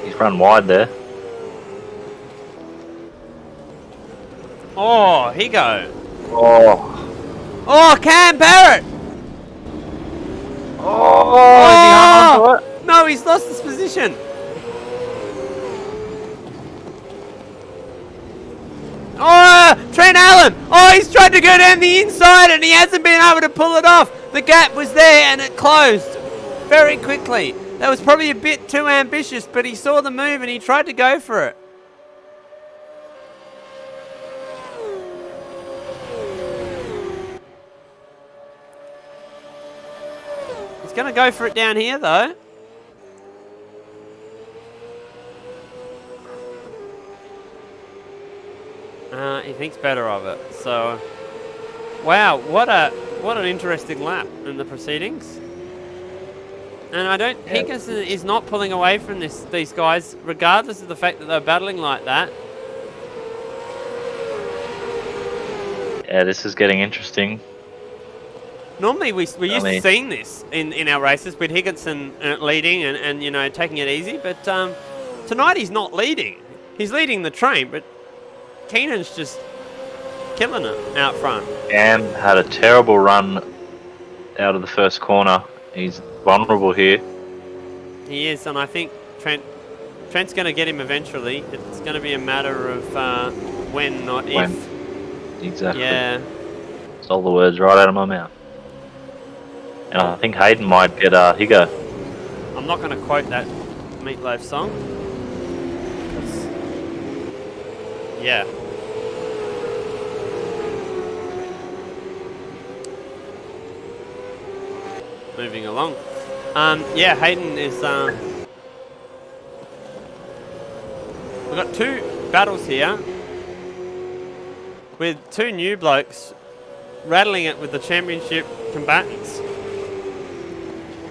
He's run wide there. oh, Higo. Oh, Cam Parrott. oh, No, he's lost his position. Oh, Trent Allen. Oh, he's tried to go down the inside and he hasn't been able to pull it off. The gap was there and it closed very quickly. That was probably a bit too ambitious, but he saw the move and he tried to go for it. He's going to go for it down here, though. He thinks better of it. So, wow, what an interesting lap in the proceedings. And I don't. Higginson is not pulling away from these guys, regardless of the fact that they're battling like that. yeah, this is getting interesting. Normally, we used to seeing this in our races with Higginson leading and you know taking it easy, but tonight he's not leading. He's leading the train, but Keenan's just killing it out front. Cam had a terrible run out of the first corner. He's vulnerable here. He is, and I think Trent's going to get him eventually. It's going to be a matter of when, not if. Exactly. Yeah. Stole the words right out of my mouth. And I think Hayden might get Higo. I'm not going to quote that Meatloaf song. Yeah. Moving along. Yeah, Hayden is. We've got two battles here with two new blokes rattling it with the championship combatants.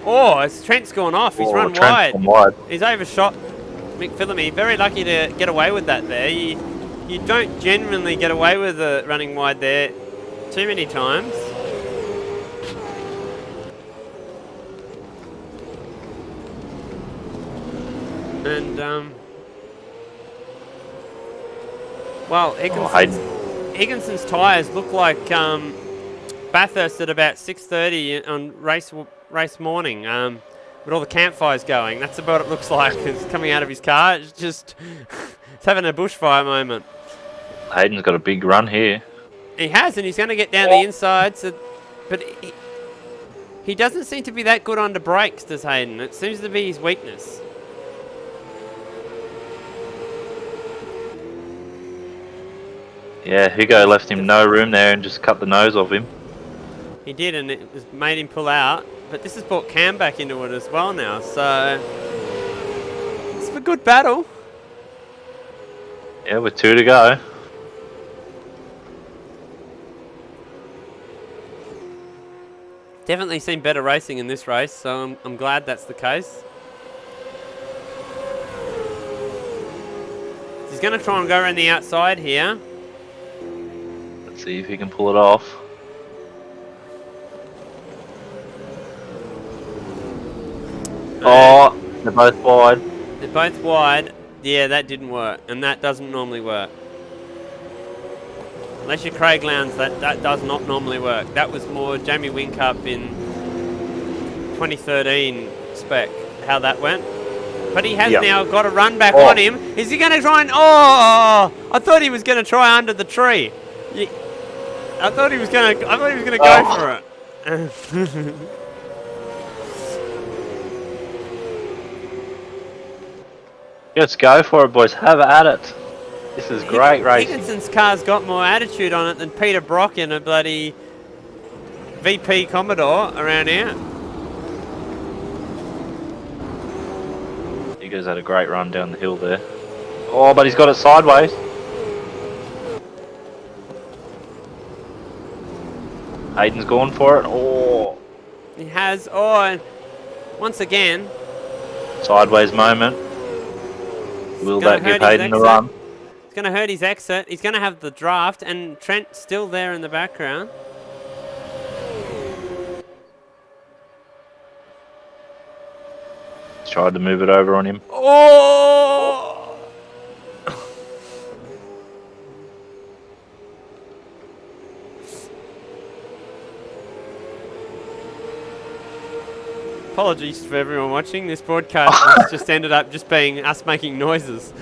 Oh, it's Trent's gone off. He's run wide. He's overshot McPhillamy. Very lucky to get away with that there. You don't genuinely get away with running wide there too many times. And, well, Higginson's tyres look like Bathurst at about 6:30 on race morning with all the campfires going. That's about what it looks like. It's coming out of his car. It's just it's having a bushfire moment. Hayden's got a big run here. He has, and he's going to get down the inside. So, but he doesn't seem to be that good under brakes, does Hayden? It seems to be his weakness. Yeah, Higo left him no room there and just cut the nose off him. He did, and it made him pull out. But this has brought Cam back into it as well now. So it's a good battle. Yeah, with 2 to go. Definitely seen better racing in this race, so I'm glad that's the case. He's going to try and go around the outside here. Let's see if he can pull it off. Oh, they're both wide. They're both wide. Yeah, that didn't work, and that doesn't normally work. Unless you're Craig Lowndes, that does not normally work. That was more Jamie Whincup in 2013 spec, how that went. But he has now got a run back on him. Is he going to try and... Oh! I thought he was going to try under the tree. I thought he was going to go for it. Let's go for it, boys. Have at it. This is great racing. Higginson's car's got more attitude on it than Peter Brock in a bloody VP Commodore around here. Higgins had a great run down the hill there. Oh, but he's got it sideways. Hayden's gone for it. Oh. He has. Oh, and once again. Sideways moment. Will that give Hayden the run? It's going to hurt his exit. He's going to have the draft, and Trent still there in the background. Tried to move it over on him. Oh! Apologies for everyone watching. This broadcast has just ended up just being us making noises.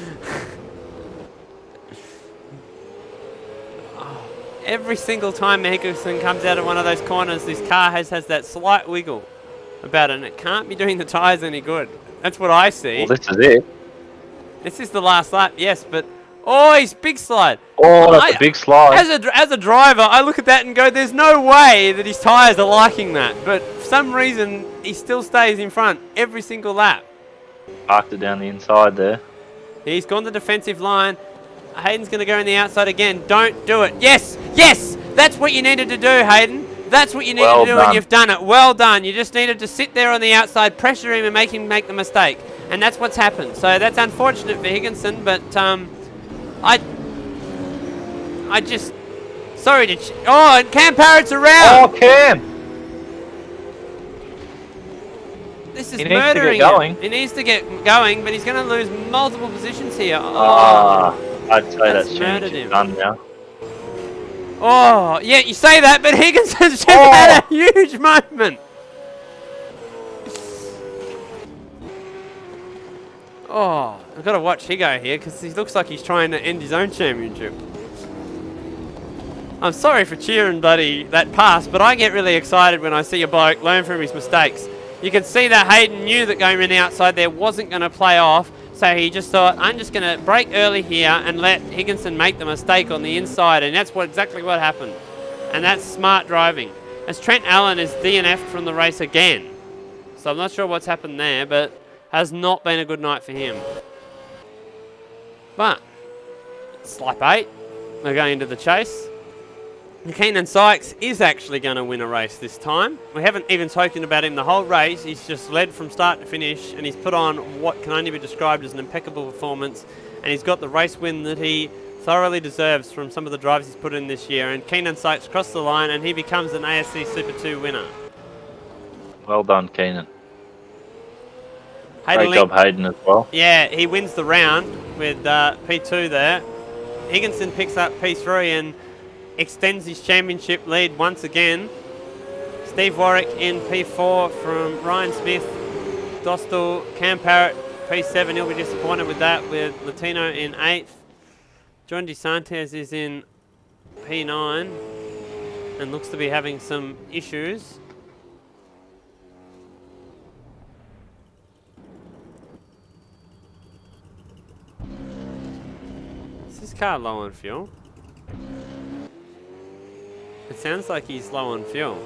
Every single time Higginson comes out of one of those corners, this car has that slight wiggle about it, and it can't be doing the tyres any good. That's what I see. Well, this is it. This is the last lap, yes, but... Oh, he's big slide. Oh, that's a big slide. As a driver, I look at that and go, there's no way that his tyres are liking that. But for some reason, he still stays in front every single lap. Parked it down the inside there. He's gone the defensive line. Hayden's going to go on the outside again. Don't do it. Yes! Yes! That's what you needed to do, Hayden. That's what you needed to do, and you've done it. Well done. You just needed to sit there on the outside, pressure him, and make him make the mistake. And that's what's happened. So that's unfortunate for Higginson, but I just... Sorry to... Oh, and Cam Parrott's around! Oh, Cam! This is he murdering needs to get going. He needs to get going, but he's going to lose multiple positions here. I'd say that's murdered him. done now. Oh, yeah, you say that, but Higginson's just had a huge moment. Oh, I've got to watch Higo here because he looks like he's trying to end his own championship. I'm sorry for cheering bloody that pass, but I get really excited when I see a bloke learn from his mistakes. You can see that Hayden knew that going around the outside there wasn't going to play off, so he just thought, I'm just going to brake early here and let Higginson make the mistake on the inside, and that's exactly what happened. And that's smart driving. As Trent Allen is DNF'd from the race again. So I'm not sure what's happened there, but has not been a good night for him. But, it's lap 8. We're going into the chase. Keenan Sykes is actually going to win a race this time. We haven't even spoken about him the whole race. He's just led from start to finish, and he's put on what can only be described as an impeccable performance, and he's got the race win that he thoroughly deserves from some of the drives he's put in this year. And Keenan Sykes crossed the line, and he becomes an ASC Super 2 winner. Well done, Keenan. Great job, Hayden, as well. Yeah, he wins the round with P2 there. Higginson picks up P3 and extends his championship lead once again. Steve Warwick in P4 from Ryan Smith, Dostal, Cam Parrott, P7. He'll be disappointed with that, with Latino in 8th. John DeSantis is in P9 and looks to be having some issues. Is this car low on fuel? It sounds like he's low on fuel.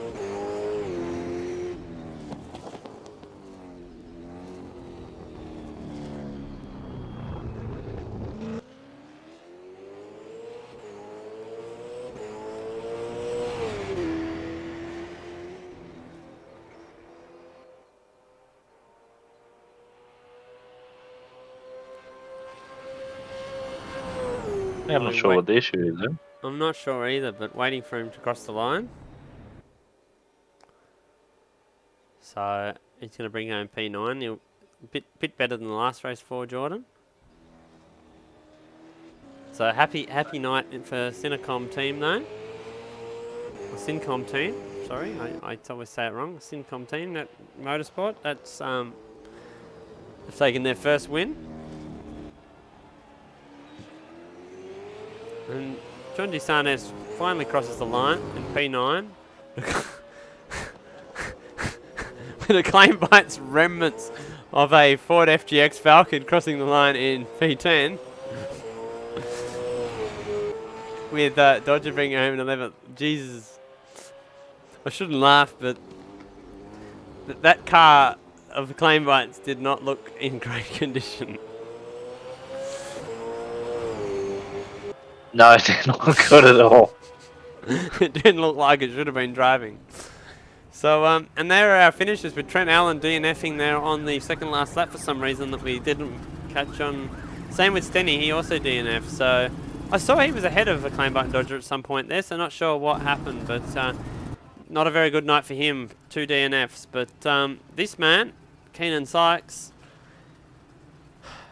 Yeah, I'm not sure what the issue is. I'm not sure either, but waiting for him to cross the line. So he's going to bring home P9. He'll bit better than the last race for Jordan. So happy night for Syncom team though. Or Syncom team. Sorry, I always say it wrong. Syncom team, that motorsport. That's they've taken their first win. And John DeSarnes finally crosses the line in P9. With a claim by its remnants of a Ford FGX Falcon crossing the line in P10. With Dodger bringing home an 11th. Jesus. I shouldn't laugh, but that car of claim bites did not look in great condition. No, it didn't look good at all. It didn't look like it should have been driving. So, and there are our finishes with Trent Allen DNFing there on the second last lap for some reason that we didn't catch on. Same with Stenny, he also DNF'd. So, I saw he was ahead of a claim button Dodger at some point there, so not sure what happened, but not a very good night for him, 2 DNFs. But this man, Keenan Sykes,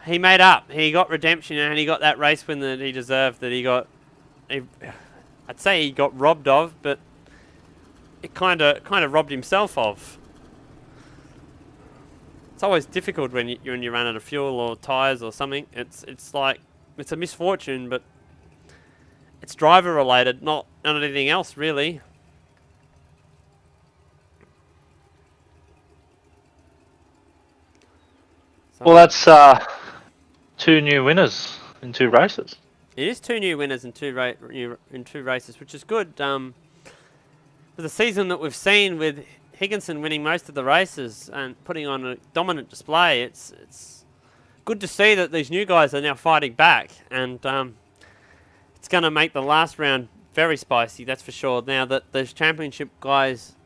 he made up. He got redemption and he got that race win that he deserved, that he got, I'd say he got robbed of, but it kind of robbed himself of. It's always difficult when you run out of fuel or tyres or something. It's like, it's a misfortune, but it's driver related, not anything else really. So Well, that's 2 new winners in 2 races. it is 2 new winners in 2 races, which is good. For the season that we've seen with Higginson winning most of the races and putting on a dominant display, it's good to see that these new guys are now fighting back, and it's going to make the last round very spicy, that's for sure, now that those championship guys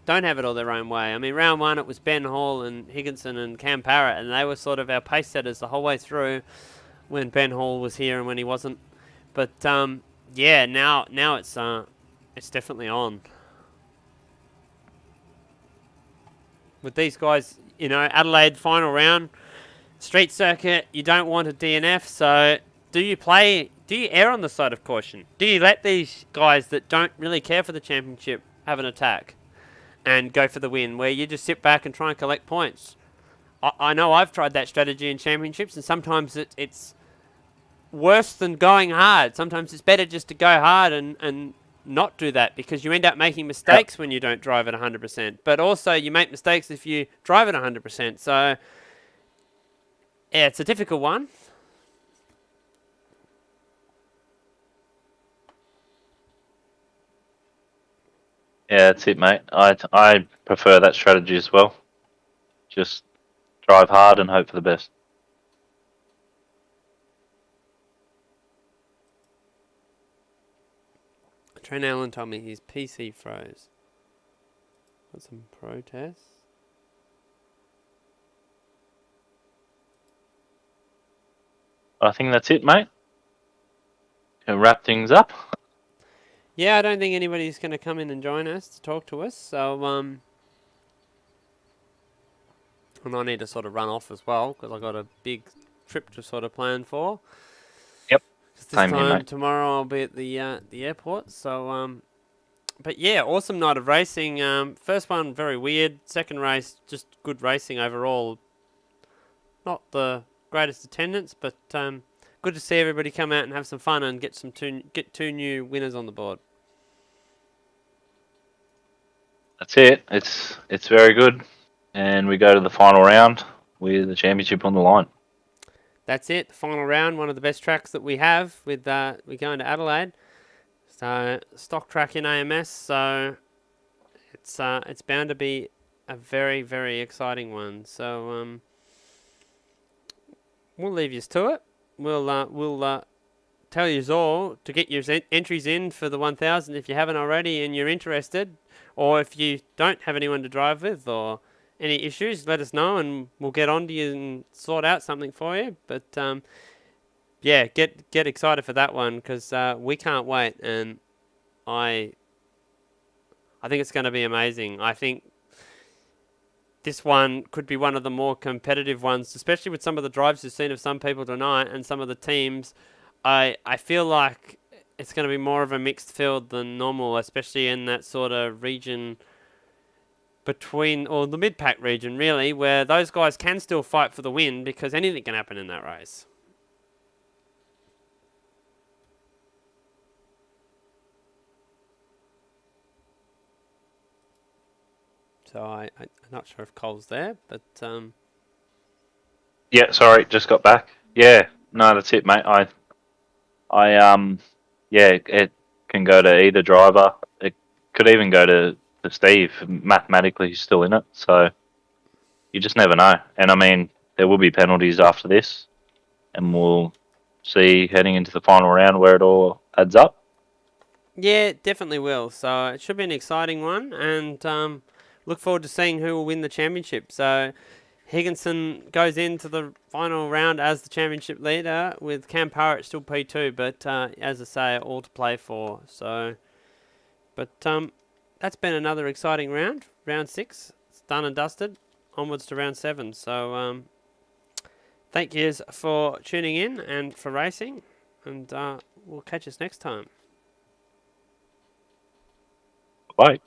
don't have it all their own way. I mean, round 1 it was Ben Hall and Higginson and Cam Parrott, and they were sort of our pace setters the whole way through when Ben Hall was here and when he wasn't. But yeah, now it's definitely on. With these guys, you know, Adelaide final round, street circuit, you don't want a DNF, so do you err on the side of caution? Do you let these guys that don't really care for the championship have an attack and go for the win, where you just sit back and try and collect points? I know I've tried that strategy in championships, and sometimes it's worse than going hard. Sometimes it's better just to go hard and not do that, because you end up making mistakes when you don't drive at 100%. But also you make mistakes if you drive at 100%. So yeah, it's a difficult one. Yeah, that's it, mate. I prefer that strategy as well. Just drive hard and hope for the best. Trent Allen told me his PC froze. Got some protests. I think that's it, mate. Gonna wrap things up. Yeah, I don't think anybody's going to come in and join us to talk to us. So, and I need to sort of run off as well, because I've got a big trip to sort of plan for. Yep. This Same here, time mate. tomorrow I'll be at the airport. So, but yeah, awesome night of racing. First one very weird. Second race just good racing overall. Not the greatest attendance, but good to see everybody come out and have some fun and get two new winners on the board. That's it. It's very good, and we go to the final round with the championship on the line. That's it. The final round, one of the best tracks that we have. With we go into Adelaide, so stock track in AMS. So it's bound to be a very, very exciting one. So we'll leave you to it. We'll tell you all to get your entries in for the 1000 if you haven't already and you're interested, or if you don't have anyone to drive with or any issues, let us know and we'll get on to you and sort out something for you. But yeah, get excited for that one because we can't wait, and I think it's going to be amazing. I think this one could be one of the more competitive ones, especially with some of the drives we've seen of some people tonight and some of the teams. I feel like it's going to be more of a mixed field than normal, especially in that sort of region between, or the mid-pack region really, where those guys can still fight for the win because anything can happen in that race. So I'm not sure if Cole's there, but Yeah, sorry, just got back. Yeah, no, that's it, mate. Yeah, it can go to either driver. It could even go to Steve. Mathematically, he's still in it, so you just never know. And I mean, there will be penalties after this, and we'll see heading into the final round where it all adds up. yeah, it definitely will. So it should be an exciting one, and look forward to seeing who will win the championship. So Higginson goes into the final round as the championship leader with Cam Parrott still P2, but as I say, all to play for. So, but that's been another exciting round. Round 6, it's done and dusted. Onwards to round 7. So thank yous for tuning in and for racing, and we'll catch us next time. Bye.